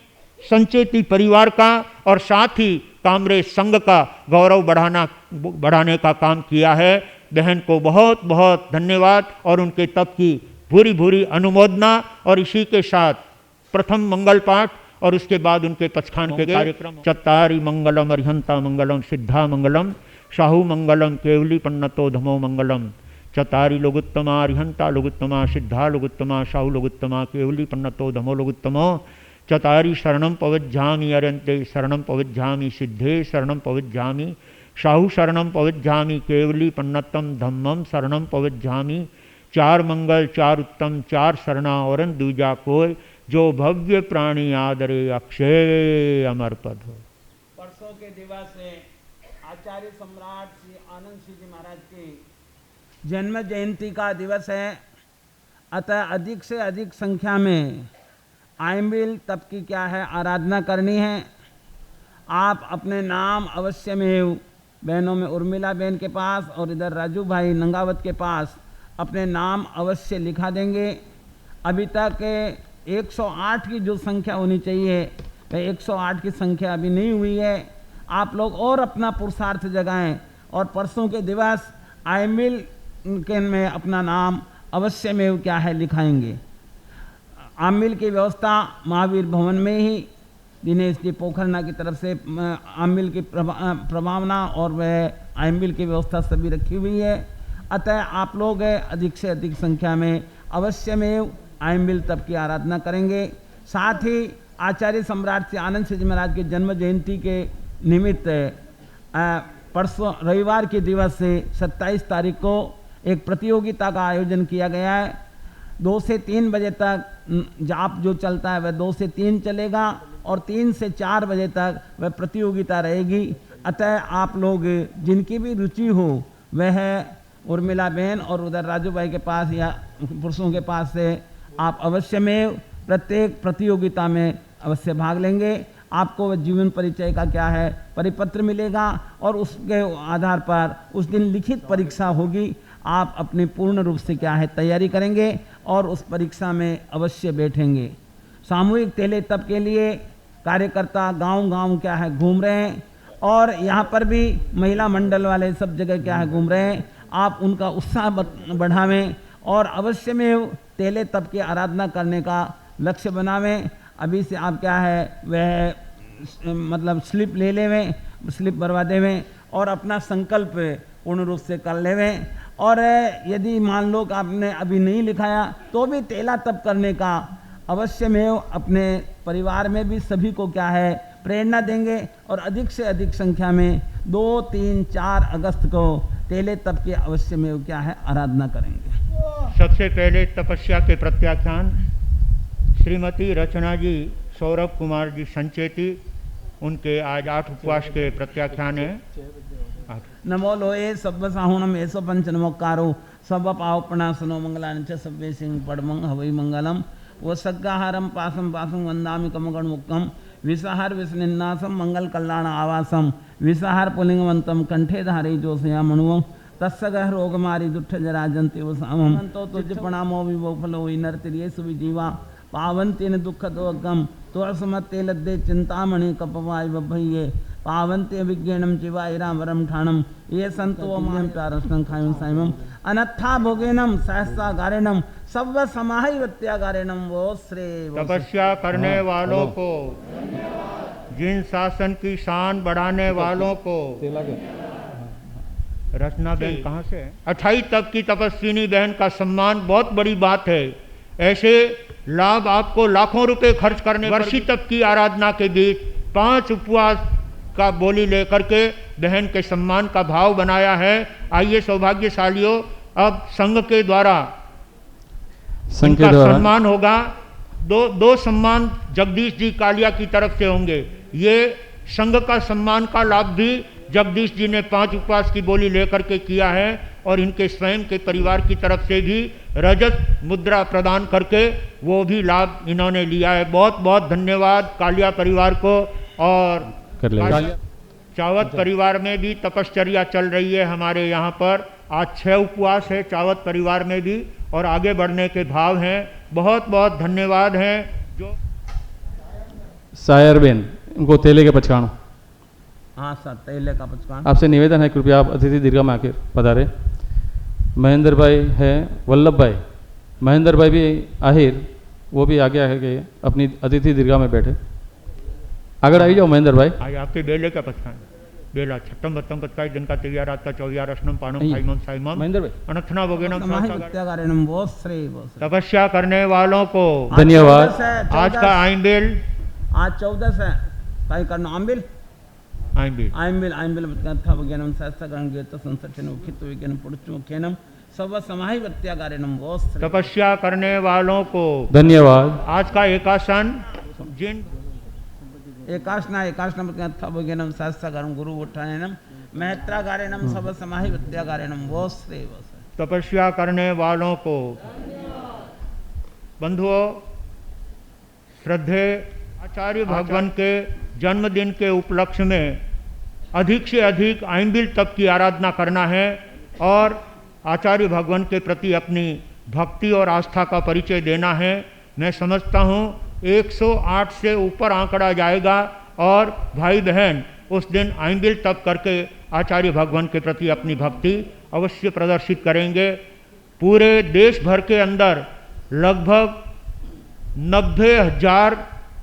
संचेती परिवार का और साथ ही कामरेज संघ का गौरव बढ़ाने का काम किया है। बहन को बहुत बहुत धन्यवाद और उनके तप की भूरी भूरी अनुमोदना। और इसी के साथ प्रथम मंगल पाठ और उसके बाद उनके पचखान के कार्यक्रम। चत्तारि मंगलम अरिहंता मंगलम सिद्धा मंगलम शाहू मंगलम केवली पन्नतो धमो मंगलम। चतारी लोगुत्तमा अरिहंता लोगुत्तमा सिद्धा लोगुत्तमा शाहू लोगुत्तमा केवली पन्नतो धमो लोगुत्तमो। चतारी शरणं पविज्झामि अरन्ते शरणं पविज्झामि सिद्धे शरणं पविज्झामि शाहू शरणं पविज्झामि केवली पन्नतम धम्मम शरणं पविज्झामि। 4 मंगल 4 उत्तम 4 शरणा और दूजा कोय, जो भव्य प्राणी आदरे अक्षय अमर पद हो। परसों के दिवस से आचार्य सम्राट श्री आनंद सिंह जी महाराज की जन्म जयंती का दिवस है, अतः अधिक से अधिक संख्या में आयमिल तप की क्या है आराधना करनी है। आप अपने नाम अवश्य में बहनों में उर्मिला बहन के पास और इधर राजू भाई नंगावत के पास अपने नाम अवश्य लिखा देंगे। अभी तक 108 की जो संख्या होनी चाहिए वह 108 की संख्या अभी नहीं हुई है। आप लोग और अपना पुरुषार्थ जगाएं और परसों के दिवस आइमिल के में अपना नाम अवश्य में क्या है लिखाएंगे। आमिल की व्यवस्था महावीर भवन में ही दिनेश जी पोखरना की तरफ से आमिल की प्रभावना और वह आमिल की व्यवस्था सभी रखी हुई है। अतः आप लोग अधिक से अधिक संख्या में अवश्य में आमिल तप की आराधना करेंगे। साथ ही आचार्य सम्राट श्री आनंद सिंह जी महाराज के जन्म जयंती के निमित्त परसों रविवार के दिवस से 27 तारीख को एक प्रतियोगिता का आयोजन किया गया है। 2 से 3 बजे तक जाप जो चलता है वह 2 से 3 चलेगा और 3 से 4 बजे तक वह प्रतियोगिता रहेगी। अतः आप लोग जिनकी भी रुचि हो वह उर्मिला बहन और उधर राजू भाई के पास या पुरुषों के पास से आप अवश्य में प्रत्येक प्रतियोगिता में अवश्य भाग लेंगे। आपको जीवन परिचय का क्या है परिपत्र मिलेगा और उसके आधार पर उस दिन लिखित परीक्षा होगी। आप अपनी पूर्ण रूप से क्या है तैयारी करेंगे और उस परीक्षा में अवश्य बैठेंगे। सामूहिक तेले तप के लिए कार्यकर्ता गांव-गांव क्या है घूम रहे हैं और यहाँ पर भी महिला मंडल वाले सब जगह क्या है घूम रहे हैं। आप उनका उत्साह बढ़ावें और अवश्य में तेले तप की आराधना करने का लक्ष्य बनावें। अभी से आप क्या है वह मतलब स्लिप ले लेवें, स्लिप भरवा देवें और अपना संकल्प पूर्ण रूप से कर लेवें। और यदि मान लो कि आपने अभी नहीं लिखाया तो भी तेला तप करने का अवश्य में अपने परिवार में भी सभी को क्या है प्रेरणा देंगे और अधिक से अधिक संख्या में 2, 3, 4 अगस्त को तेले तप की अवश्य में क्या है आराधना करेंगे। सबसे पहले तपस्या के प्रत्याख्यान श्रीमती रचना जी, सौरभ कुमार जी संचेती, उनके आज 8 उपवास के प्रत्याख्यान है। नमो लोए सब साहुणम ऐसो पंच नमोकारो सब पावपणा सनो मंगलान च सब्बे सिंह पड़मंग हवई मंगलम वो सग्गाहारम पासम पासम वंदामि कमगण मुक्कम विसाहार विष्णुन्नासम मंगल कल्याण आवासम विसाहार पुलिंगवंतम कंठे धारी जोसया मनुवम तस्सगह रोगमारी दुष्ट जरा जंति वसामम तो तुझ प्रणामो विभो फलो नर तिरिये सुवि जीवा पावंतेन दुख तो गम तो असमत्ते लद्दे चिंतामणि कपवाय बभये पावंते विज्ञानम चिवाय रामरम ठाणम ये संतो अमहम चारस्नं खायम साइमम अनत्था भोगेनम सहसा गारेणम सब समाहि वत्यागारेणम वो श्रे। तपस्या करने वालों को, जिन शासन की शान बढ़ाने वालों को, रचना बहन कहाँ से है? 28 तप की तपस्विनी बहन का सम्मान बहुत बड़ी बात है। ऐसे लाभ आपको लाखों रुपए खर्च करने, वर्षी तप की आराधना के बीच 5 उपवास का बोली लेकर के बहन के सम्मान का भाव बनाया है। आइए सौभाग्यशालियों, अब संघ के द्वारा इनका सम्मान होगा। दो सम्मान जगदीश जी कालिया की तरफ से होंगे। ये संघ का सम्मान का लाभ भी जगदीश जी ने 5 उपवास की बोली लेकर के किया है और इनके स्वयं के परिवार की तरफ से भी रजत मुद्रा प्रदान करके वो भी लाभ इन्होंने लिया है। बहुत बहुत धन्यवाद कालिया परिवार को। और चावत परिवार में भी तपश्चर्या चल रही है हमारे यहाँ पर। आज 6 उपवास है चावत परिवार में भी और आगे बढ़ने के भाव हैं। बहुत बहुत धन्यवाद हैं। जो सायर बेन उनको तेले के पचकानो। हाँ सर, तेले का पचकान। आपसे निवेदन है कृपया आप अतिथि दीर्घा में आकर पधारे। महेंद्र भाई है, वल्लभ भाई, महेंद्र भाई भी आहिर, वो भी आगे आके अपनी अतिथि दीर्घा में बैठे। आगे आई जाओ महेंद्र भाई। आज आपके बेले का पचकान, बेला छठम बत्तम पचकाई दिन का तिरिया रात का चौया रश्नम पानम साइमम साइमम महेंद्र भाई अनथना वगैनम बहुत तपस्या करने वालों को धन्यवाद। आज का आइंबिल, आज 14 है कहीं करना आम्बिल आइंबिल था वगैनम शास्त्रगण गेत संसचन उखित विज्ञान पुरुषो खेनम सब समाहि वत्यागारेणम बहुत। तपस्या करने वालों को धन्यवाद। आज का एकासन, जिन एकाशना वगैनम शास्त्रगण गुरु उठानेनम महत्रागारेणम सब समाहि वत्यागारेणम वो श्रे। तपस्या करने वालों को बंधुओं, श्रद्धे आचार्य भगवान के जन्मदिन के उपलक्ष्य में अधिक से अधिक आइंबिल तप की आराधना करना है और आचार्य भगवान के प्रति अपनी भक्ति और आस्था का परिचय देना है। मैं समझता हूँ 108 से ऊपर आंकड़ा जाएगा और भाई बहन उस दिन आइंबिल तप करके आचार्य भगवान के प्रति अपनी भक्ति अवश्य प्रदर्शित करेंगे। पूरे देश भर के अंदर लगभग 90,000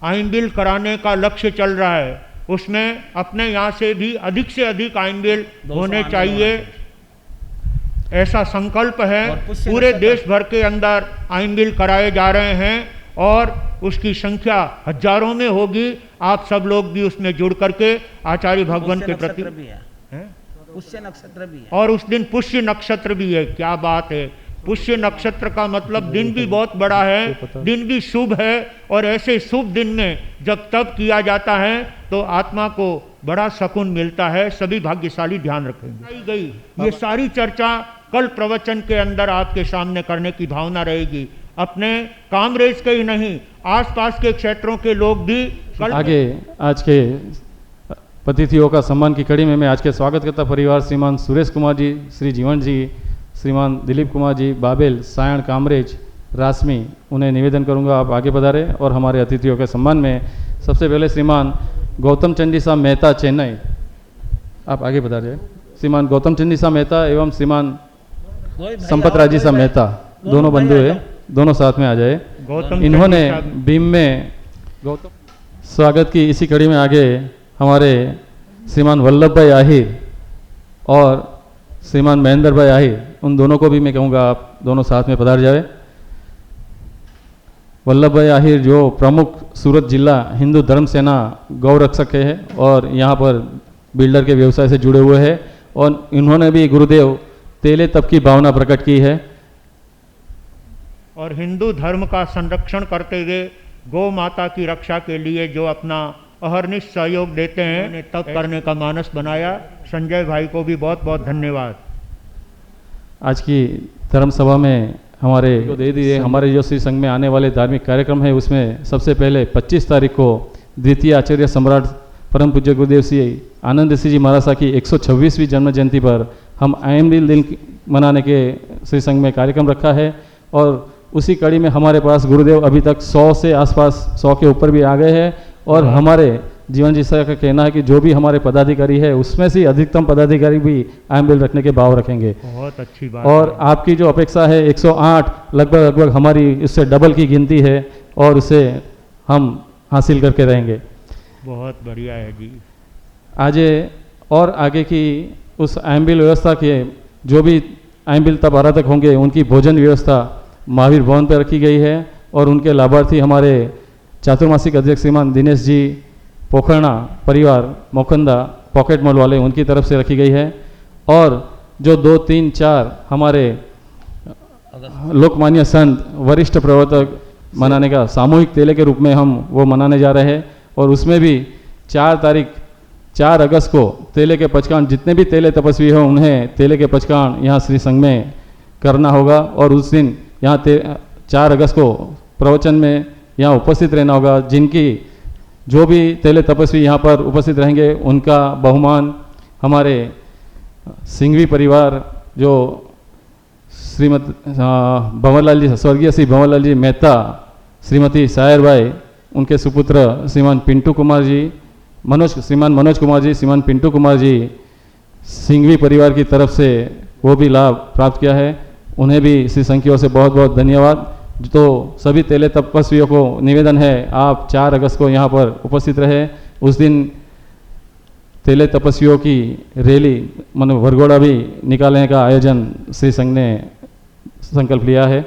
आइन बिल कराने का लक्ष्य चल रहा है, उसमें अपने यहाँ से भी अधिक आइन बिल होने चाहिए, ऐसा संकल्प है। पूरे देश भर के अंदर आइन बिल कराए जा रहे हैं और उसकी संख्या हजारों में होगी। आप सब लोग भी उसमें जुड़ करके आचार्य भगवान के प्रति पुष्य नक्षत्र भी है और उस दिन पुष्य नक्षत्र भी है। क्या बात है! पुष्य नक्षत्र का मतलब दिन भी बहुत बड़ा है, दिन भी शुभ है, और ऐसे शुभ दिन में जब तप किया जाता है तो आत्मा को बड़ा सुकून मिलता है। सभी भाग्यशाली ध्यान रखेंगे। गई ये सारी चर्चा कल प्रवचन के अंदर आपके सामने करने की भावना रहेगी। अपने कामरेज के ही नहीं, आसपास के क्षेत्रों के लोग भी कल आगे आज के अतिथियों का सम्मान की कड़ी में मैं आज के स्वागतकर्ता परिवार श्रीमान सुरेश कुमार जी, श्री जीवन जी, श्रीमान दिलीप कुमार जी, बाबेल, सायण, कामरेज, रासमी, उन्हें निवेदन करूंगा आप आगे पधारे। और हमारे अतिथियों के सम्मान में सबसे पहले श्रीमान गौतम चंडी साहब मेहता, चेन्नई, आप आगे पधार जाए। श्रीमान गौतम चंडी साहब मेहता एवं श्रीमान संपत राजी साहब मेहता, दोनों बंधु है, दोनों साथ में आ जाए। इन्होंने बीम में गौतम स्वागत की इसी कड़ी में आगे हमारे श्रीमान वल्लभ भाई आहिर और श्रीमान महेंद्र भाई आहिर, उन दोनों को भी मैं कहूँगा आप दोनों साथ में पधार जाए। वल्लभ भाई आहिर जो प्रमुख सूरत जिला हिंदू धर्म सेना गौ रक्षक है और यहाँ पर बिल्डर के व्यवसाय से जुड़े हुए हैं, और इन्होंने भी गुरुदेव तेले तप की भावना प्रकट की है और हिंदू धर्म का संरक्षण करते हुए गौ माता की रक्षा के लिए जो अपना अहर्निश सहयोग देते हैं, तप करने का मानस बनाया। संजय भाई को भी बहुत बहुत धन्यवाद। आज की धर्म सभा में हमारे जो दे दिए, हमारे जो श्री संघ में आने वाले धार्मिक कार्यक्रम है उसमें सबसे पहले 25 तारीख को द्वितीय आचार्य सम्राट परम पूज्य गुरुदेव श्री आनंद ऋषि जी महाराज की 126वीं जन्म जयंती पर हम आइन बिल दिन मनाने के श्री संघ में कार्यक्रम रखा है, और उसी कड़ी में हमारे पास गुरुदेव अभी तक 100 से आसपास 100 के ऊपर भी आ गए हैं, और हमारे जीवन जी सर का कहना है कि जो भी हमारे पदाधिकारी है उसमें से अधिकतम पदाधिकारी भी आइन बिल रखने के भाव रखेंगे। बहुत अच्छी बात। और आपकी जो अपेक्षा है 108 लगभग हमारी इससे डबल की गिनती है, और उसे हम हासिल करके रहेंगे। बहुत बढ़िया है जी। आज और आगे की उस आइन बिल व्यवस्था के जो भी आइन बिल तब आराधक होंगे उनकी भोजन व्यवस्था महावीर भवन पर रखी गई है, और उनके लाभार्थी हमारे चातुर्मासिक अध्यक्ष श्रीमान दिनेश जी पोखरना परिवार मोखंदा पॉकेट मॉल वाले, उनकी तरफ से रखी गई है। और जो 2, 3, 4 हमारे लोकमान्य संत वरिष्ठ प्रवर्तक मनाने का सामूहिक तेले के रूप में हम वो मनाने जा रहे हैं, और उसमें भी 4 अगस्त को तेले के पचकान, जितने भी तेले तपस्वी हों उन्हें तेले के पचकान यहाँ श्री संघ में करना होगा, और उस दिन यहाँ 4 अगस्त को प्रवचन में यहाँ उपस्थित रहना होगा। जिनकी जो भी तेले तपस्वी यहाँ पर उपस्थित रहेंगे उनका बहुमान हमारे सिंघवी परिवार जो श्रीमती भंवरलाल जी, स्वर्गीय श्री भंवरलाल जी मेहता, श्रीमती सायर भाई, उनके सुपुत्र श्रीमान पिंटू कुमार जी, श्रीमान मनोज कुमार जी, श्रीमान पिंटू कुमार जी, सिंघवी परिवार की तरफ से वो भी लाभ प्राप्त किया है, उन्हें भी श्री संघ की ओर से बहुत बहुत धन्यवाद। तो सभी तेले तपस्वियों को निवेदन है आप 4 अगस्त को यहाँ पर उपस्थित रहे। उस दिन तेले तपस्वियों की रैली वरघोड़ा भी निकालने का आयोजन श्री संघ ने संकल्प लिया है।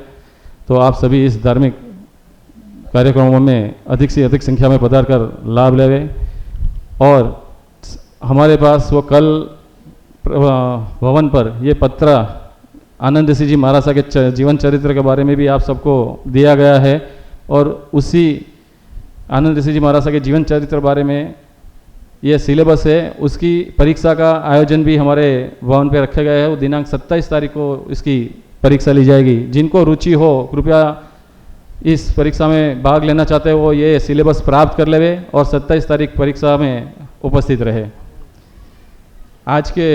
तो आप सभी इस धार्मिक कार्यक्रमों में अधिक से अधिक संख्या में पधार कर लाभ लेवे। और हमारे पास वो कल भवन पर ये पत्र आनंद ऋषि जी महाराज के जीवन चरित्र के बारे में भी आप सबको दिया गया है, और उसी आनंद ऋषि जी महाराज के जीवन चरित्र बारे में ये सिलेबस है, उसकी परीक्षा का आयोजन भी हमारे भवन पे रखा गया है। वो दिनांक 27 तारीख को इसकी परीक्षा ली जाएगी। जिनको रुचि हो कृपया इस परीक्षा में भाग लेना चाहते हो वो ये सिलेबस प्राप्त कर लेवे और 27 तारीख परीक्षा में उपस्थित रहे। आज के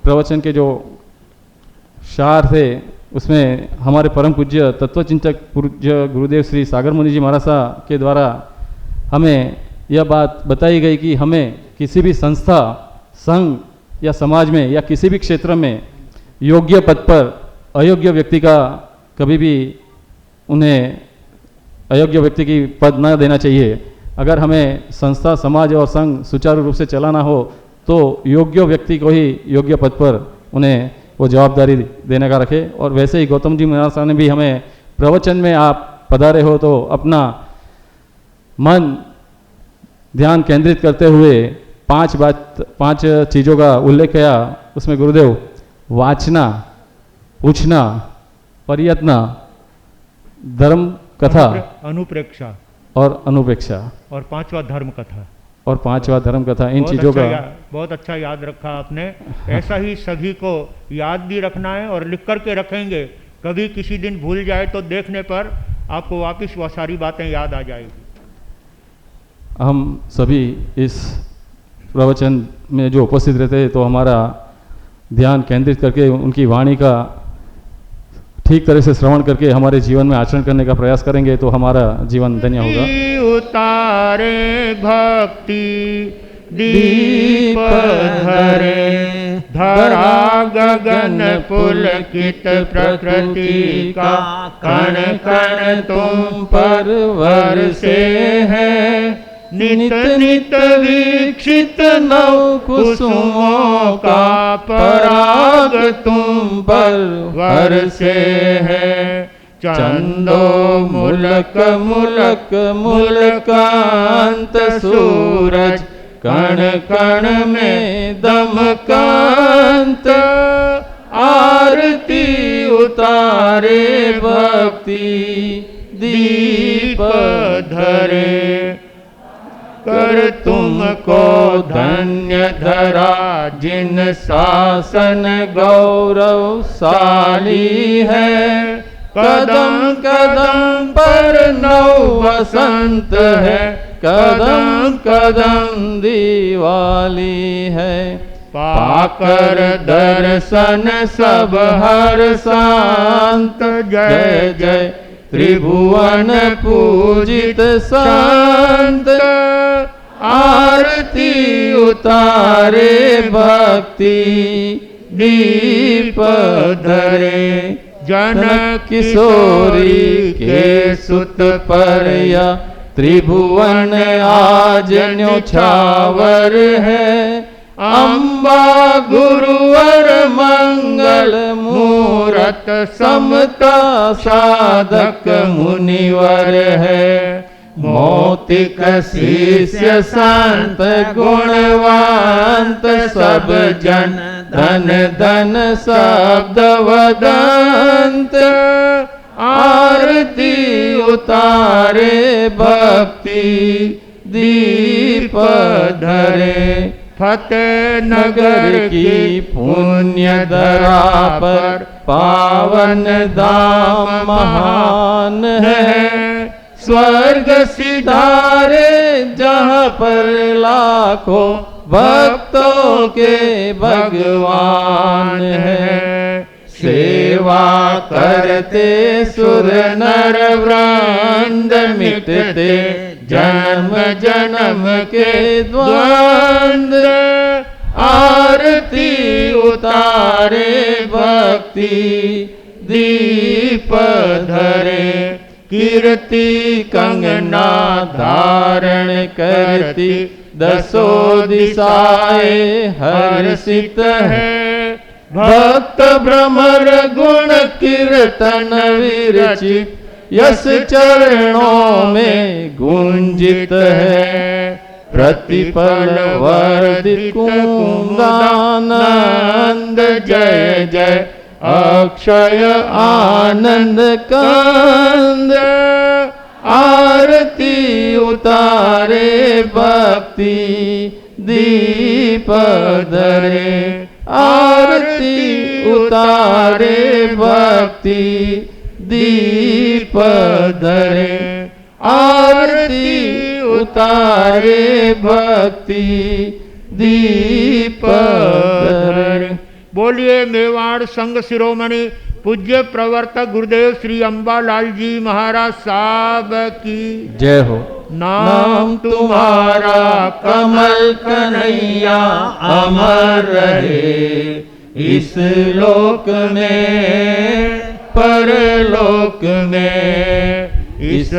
प्रवचन के जो सार थे उसमें हमारे परम पूज्य तत्वचिंतक पूज्य गुरुदेव श्री सागर मुनि जी महाराज के द्वारा हमें यह बात बताई गई कि हमें किसी भी संस्था, संघ या समाज में या किसी भी क्षेत्र में योग्य पद पर अयोग्य व्यक्ति का कभी भी उन्हें अयोग्य व्यक्ति की पद न देना चाहिए। अगर हमें संस्था, समाज और संघ सुचारू रूप से चलाना हो तो योग्य व्यक्ति को ही योग्य पद पर उन्हें वो जवाबदारी देने का रखे। और वैसे ही गौतम जी महाराज ने भी हमें प्रवचन में आप पधारे हो तो अपना मन ध्यान केंद्रित करते हुए 5 चीज़ों का उल्लेख किया। उसमें गुरुदेव वाचना, पूछना, प्रयत्न, धर्म कथा, अनुप्रेक्षा और अनुपेक्षा, और 5वां धर्म कथा। और 5वां धर्म कथा, इन चीज़ों का बहुत अच्छा याद रखा आपने। ऐसा ही सभी को याद भी रखना है और लिख कर के रखेंगे। कभी किसी दिन भूल जाए तो देखने पर आपको वापस वह सारी बातें याद आ जाएगी। हम सभी इस प्रवचन में जो उपस्थित रहते हैं तो हमारा ध्यान केंद्रित करके उनकी वाणी का ठीक तरह से श्रवण करके हमारे जीवन में आचरण करने का प्रयास करेंगे तो हमारा जीवन धन्य होगा। उतारे भक्ति दीप धरे, धरा गगन पुलकित प्रकृति का, कण कण तुम पर वर्षे हैं। नित नित वीक्षित नव कुसुमों का पराग तुम पर वर्षे है। चंदो मुलक मुलक मुलकांत सूरज, कण कण में दमकांत। आरती उतारे भक्ति दीप धरे, कर तुमको धन्य धरा जिन शासन गौरवशाली है। कदम कदम पर नव वसंत है, कदम कदम दिवाली है। पाकर दर्शन सब हर शांत, जय जय त्रिभुवन पूजित संत। आरती उतारे भक्ति दीप धरे, जनक किशोरी के सुत पर या त्रिभुवन आज न्योछावर है। अम्बा गुरुवर मंगल मूरत, समता साधक मुनिवर है। मौतिक शिष्य संत गुणवंत, सब जन धन धन शब्द वदंत। आरती उतारे भक्ति दीप धरे, फतेह नगर की पुण्य धरा पर पावन धाम महान है। स्वर्ग सिधारे जहाँ पर लाखों भक्तों के भगवान है। सेवा करते सुर नर वृंद, मिटते जन्म जन्म के द्वंद्व। आरती उतारे भक्ति दीप धरे, कीर्ति कंगना धारण करती, दसों दिशाएं हर्षित है। भक्त भ्रमर गुण कीर्तन विरचित, यश चरणों में गुंजित है। प्रतिपल वर्धित कुंदानंद, जय जय अक्षय आनंद कंद। आरती उतारे भक्ति दीप धरे, आरती उतारे भक्ति दीप धरे। आरती उतारे भक्ति दीप धरे। बोलिए मेवाड़ संघ शिरोमणि पूज्य प्रवर्तक गुरुदेव श्री अंबालाल जी महाराज साहब की जय हो। नाम तुम्हारा कमल कन्हैया अमर रहे, इस लोक में परलोक में, इस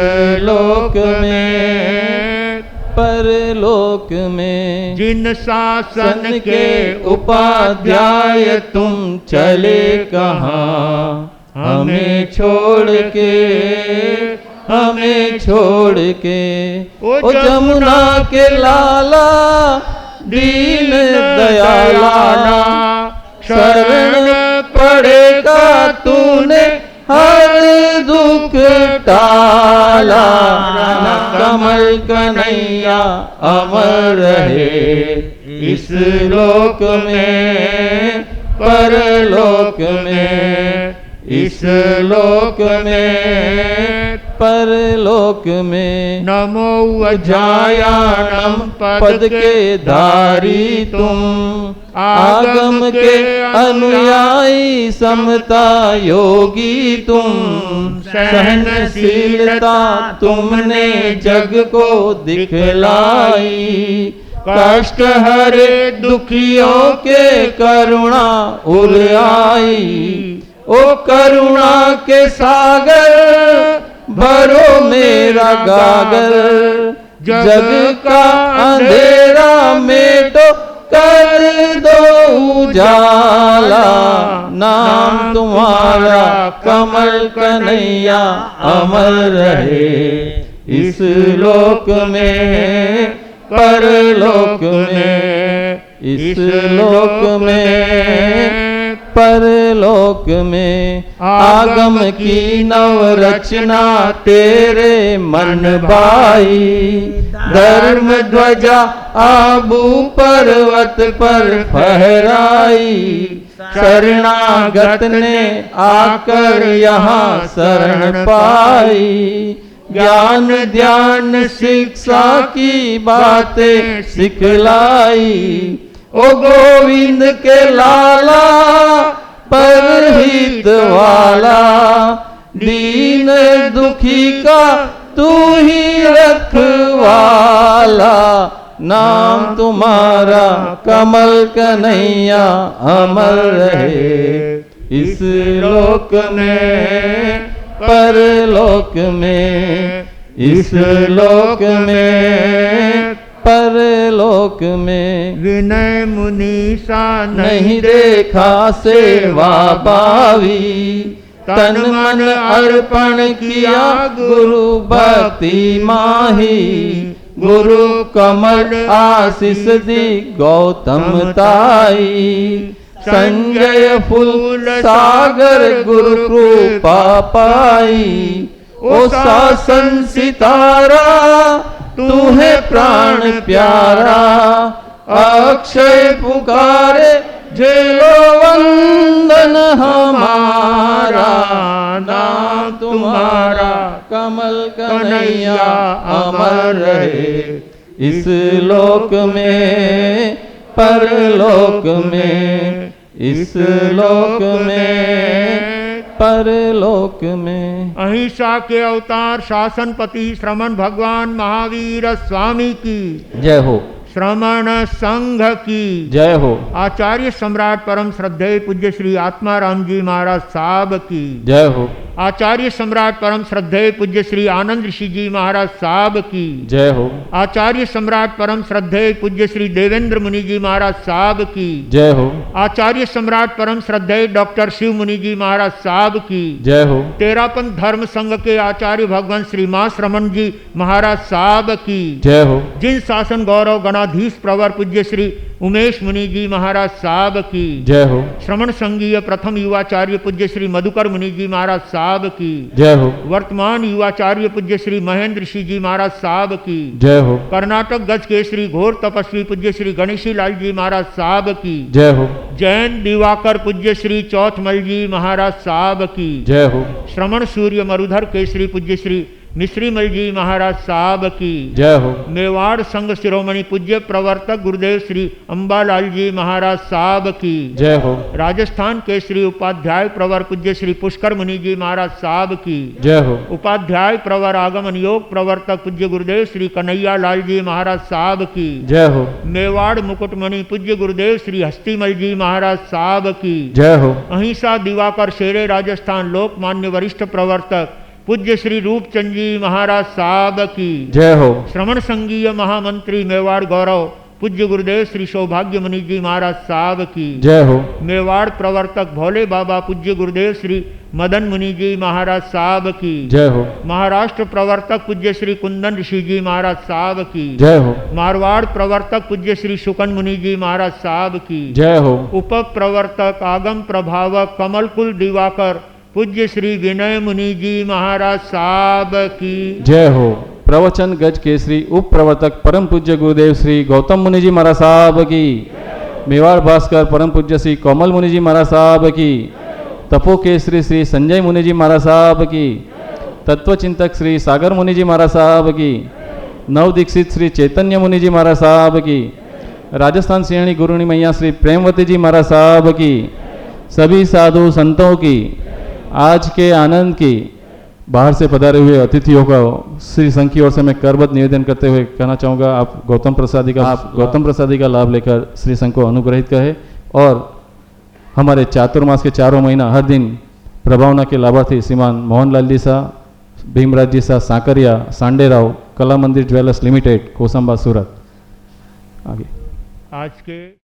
लोक में परलोक में। जिन शासन के उपाध्याय तुम चले कहाँ, हमें छोड़ के, हमें छोड़ के। ओ जमुना के लाला दीन दयाला, शरण पड़ेगा तूने हर दुख टाला। कमल कन्हैया अमर रहे, इस लोक में परलोक में, इस लोक में परलोक में। नमो जायाणम पद के धारी तुम, आगम के अनुयायी समता योगी तुम। सहनशीलता तुमने जग को दिखलाई, कष्ट हरे दुखियों के करुणा उड़ाई। ओ करुणा के सागर भरो मेरा गागर, जग का अंधेरा मेटो कर दो उजाला। नाम तुम्हारा कमल कन्हैया अमर रहे, इस लोक में परलोक में, इस लोक में परलोक में। आगम की नव रचना तेरे मन भाई, धर्म ध्वजा आबू पर्वत पर फहराई। शरणागत ने आकर यहाँ शरण पाई, ज्ञान ध्यान शिक्षा की बातें सिखलाई। ओ गोविंद के लाला परहित वाला, दीन दुखी का तू ही रखवाला। नाम तुम्हारा कमल कन्हैया अमर रहे, इस लोक में परलोक में, इस लोक में परलोक में। विनय मुनि सा नहीं देखा सेवा भावी, तन मन अर्पण किया गुरु भक्ति माही। गुरु कमल आशीष दी गौतम ताई, संजय फूल सागर गुरु कृपा पाई। ओ शासन सितारा तू है प्राण प्यारा, अक्षय पुकारे जेलो वंदन हमारा। नाम तुम्हारा कमल कन्हैया अमर रहे, इस लोक में परलोक में, इस लोक में परलोक में। अहिंसा के अवतार शासनपति श्रमण भगवान महावीर स्वामी की जय हो। श्रमण संघ की जय हो। आचार्य सम्राट परम श्रद्धेय पूज्य श्री आत्माराम जी महाराज साहब की जय हो। आचार्य सम्राट परम श्रद्धेय पूज्य श्री आनंद ऋषि जी महाराज साहब की जय हो। आचार्य सम्राट परम श्रद्धेय पूज्य श्री देवेंद्र मुनि जी महाराज साहब की जय हो। आचार्य सम्राट परम श्रद्धेय डॉक्टर शिव मुनि जी महाराज साहब की जय हो। तेरापंथ धर्म संघ के आचार्य भगवान श्री मां श्रमण जी महाराज साहब की जय हो। जिन शासन गौरव गणाधीश प्रवर पूज्य श्री उमेश मुनि जी महाराज साहब की जय हो। श्रमण संघीय प्रथम युवाचार्य पूज्य श्री मधुकर मुनि जी महाराज साहब की जय हो। वर्तमान युवाचार्य पूज्य श्री महेंद्र ऋषि जी महाराज साहब की जय हो। कर्नाटक गज के श्री घोर तपस्वी पूज्य श्री गणेशी लाल जी महाराज साहब की जय हो। जैन दिवाकर पूज्य श्री चौथमल जी महाराज साहब की जय हो। श्रमण सूर्य मरुधर के श्री पूज्य श्री मिश्रीमल जी महाराज साहब की जय हो। मेवाड़ संघ शिरोमणि पूज्य प्रवर्तक गुरुदेव श्री अंबालाल जी महाराज साहब की जय हो। राजस्थान के श्री उपाध्याय प्रवर पूज्य श्री पुष्कर मुनि जी महाराज साहब की जय हो। उपाध्याय प्रवर आगमन योग प्रवर्तक पूज्य गुरुदेव श्री कन्हैया लाल जी महाराज साहब की जय हो। मेवाड़ मुकुटमणि पूज्य गुरुदेव श्री हस्तीमल जी महाराज साहब की जय हो। अहिंसा दिवाकर शेरे राजस्थान लोकमान्य वरिष्ठ प्रवर्तक पूज्य श्री रूपचंद जी महाराज साहब की जय हो। श्रवण संघीय महामंत्री मेवाड़ गौरव पूज्य गुरुदेव श्री सौभाग्य मुनि जी महाराज साहब की जय हो। मेवाड़ प्रवर्तक भोले बाबा पूज्य गुरुदेव श्री मदन मुनि जी महाराज साहब की जय हो। महाराष्ट्र प्रवर्तक पूज्य श्री कुंदन ऋषि जी महाराज साहब की जय हो। मारवाड़ प्रवर्तक पूज्य श्री शुकन मुनि जी महाराज साहब की जय हो। उप प्रवर्तक आगम प्रभावक कमलकुल दिवाकर पूज्य श्री विनय मुनि जी महाराज साहब की जय हो। प्रवचन गज केसरी उप प्रवर्तक परम पूज्य गुरुदेव श्री गौतम मुनि जी महाराज साहब की। मेवाड़ भास्कर परम पूज्य श्री कोमल मुनि जी महाराज साहब की। तपो केसरी श्री संजय मुनि जी महाराज साहब की। तत्वचिंतक श्री सागर मुनि जी महाराज साहब की। नव दीक्षित श्री चैतन्य मुनि जी महाराज साहब की। राजस्थान सिंहणी गुरुणी मैया श्री प्रेमवती जी महाराज साहब की। सभी साधु संतों की, आज के आनंद की, बाहर से पधारे हुए अतिथियों का श्री संघ की ओर से मैं करबद्ध निवेदन करते हुए कहना चाहूँगा, आप गौतम प्रसादी का लाभ लेकर श्री संघ को अनुग्रहित करें और हमारे चातुर्मास के चारों महीना हर दिन प्रभावना के लाभार्थी श्रीमान मोहनलाल जी शाह, भीमराज जी शाह सांकरिया, सांडेराव, कला मंदिर ज्वेलर्स लिमिटेड, कोसंबा, सूरत। आगे आज के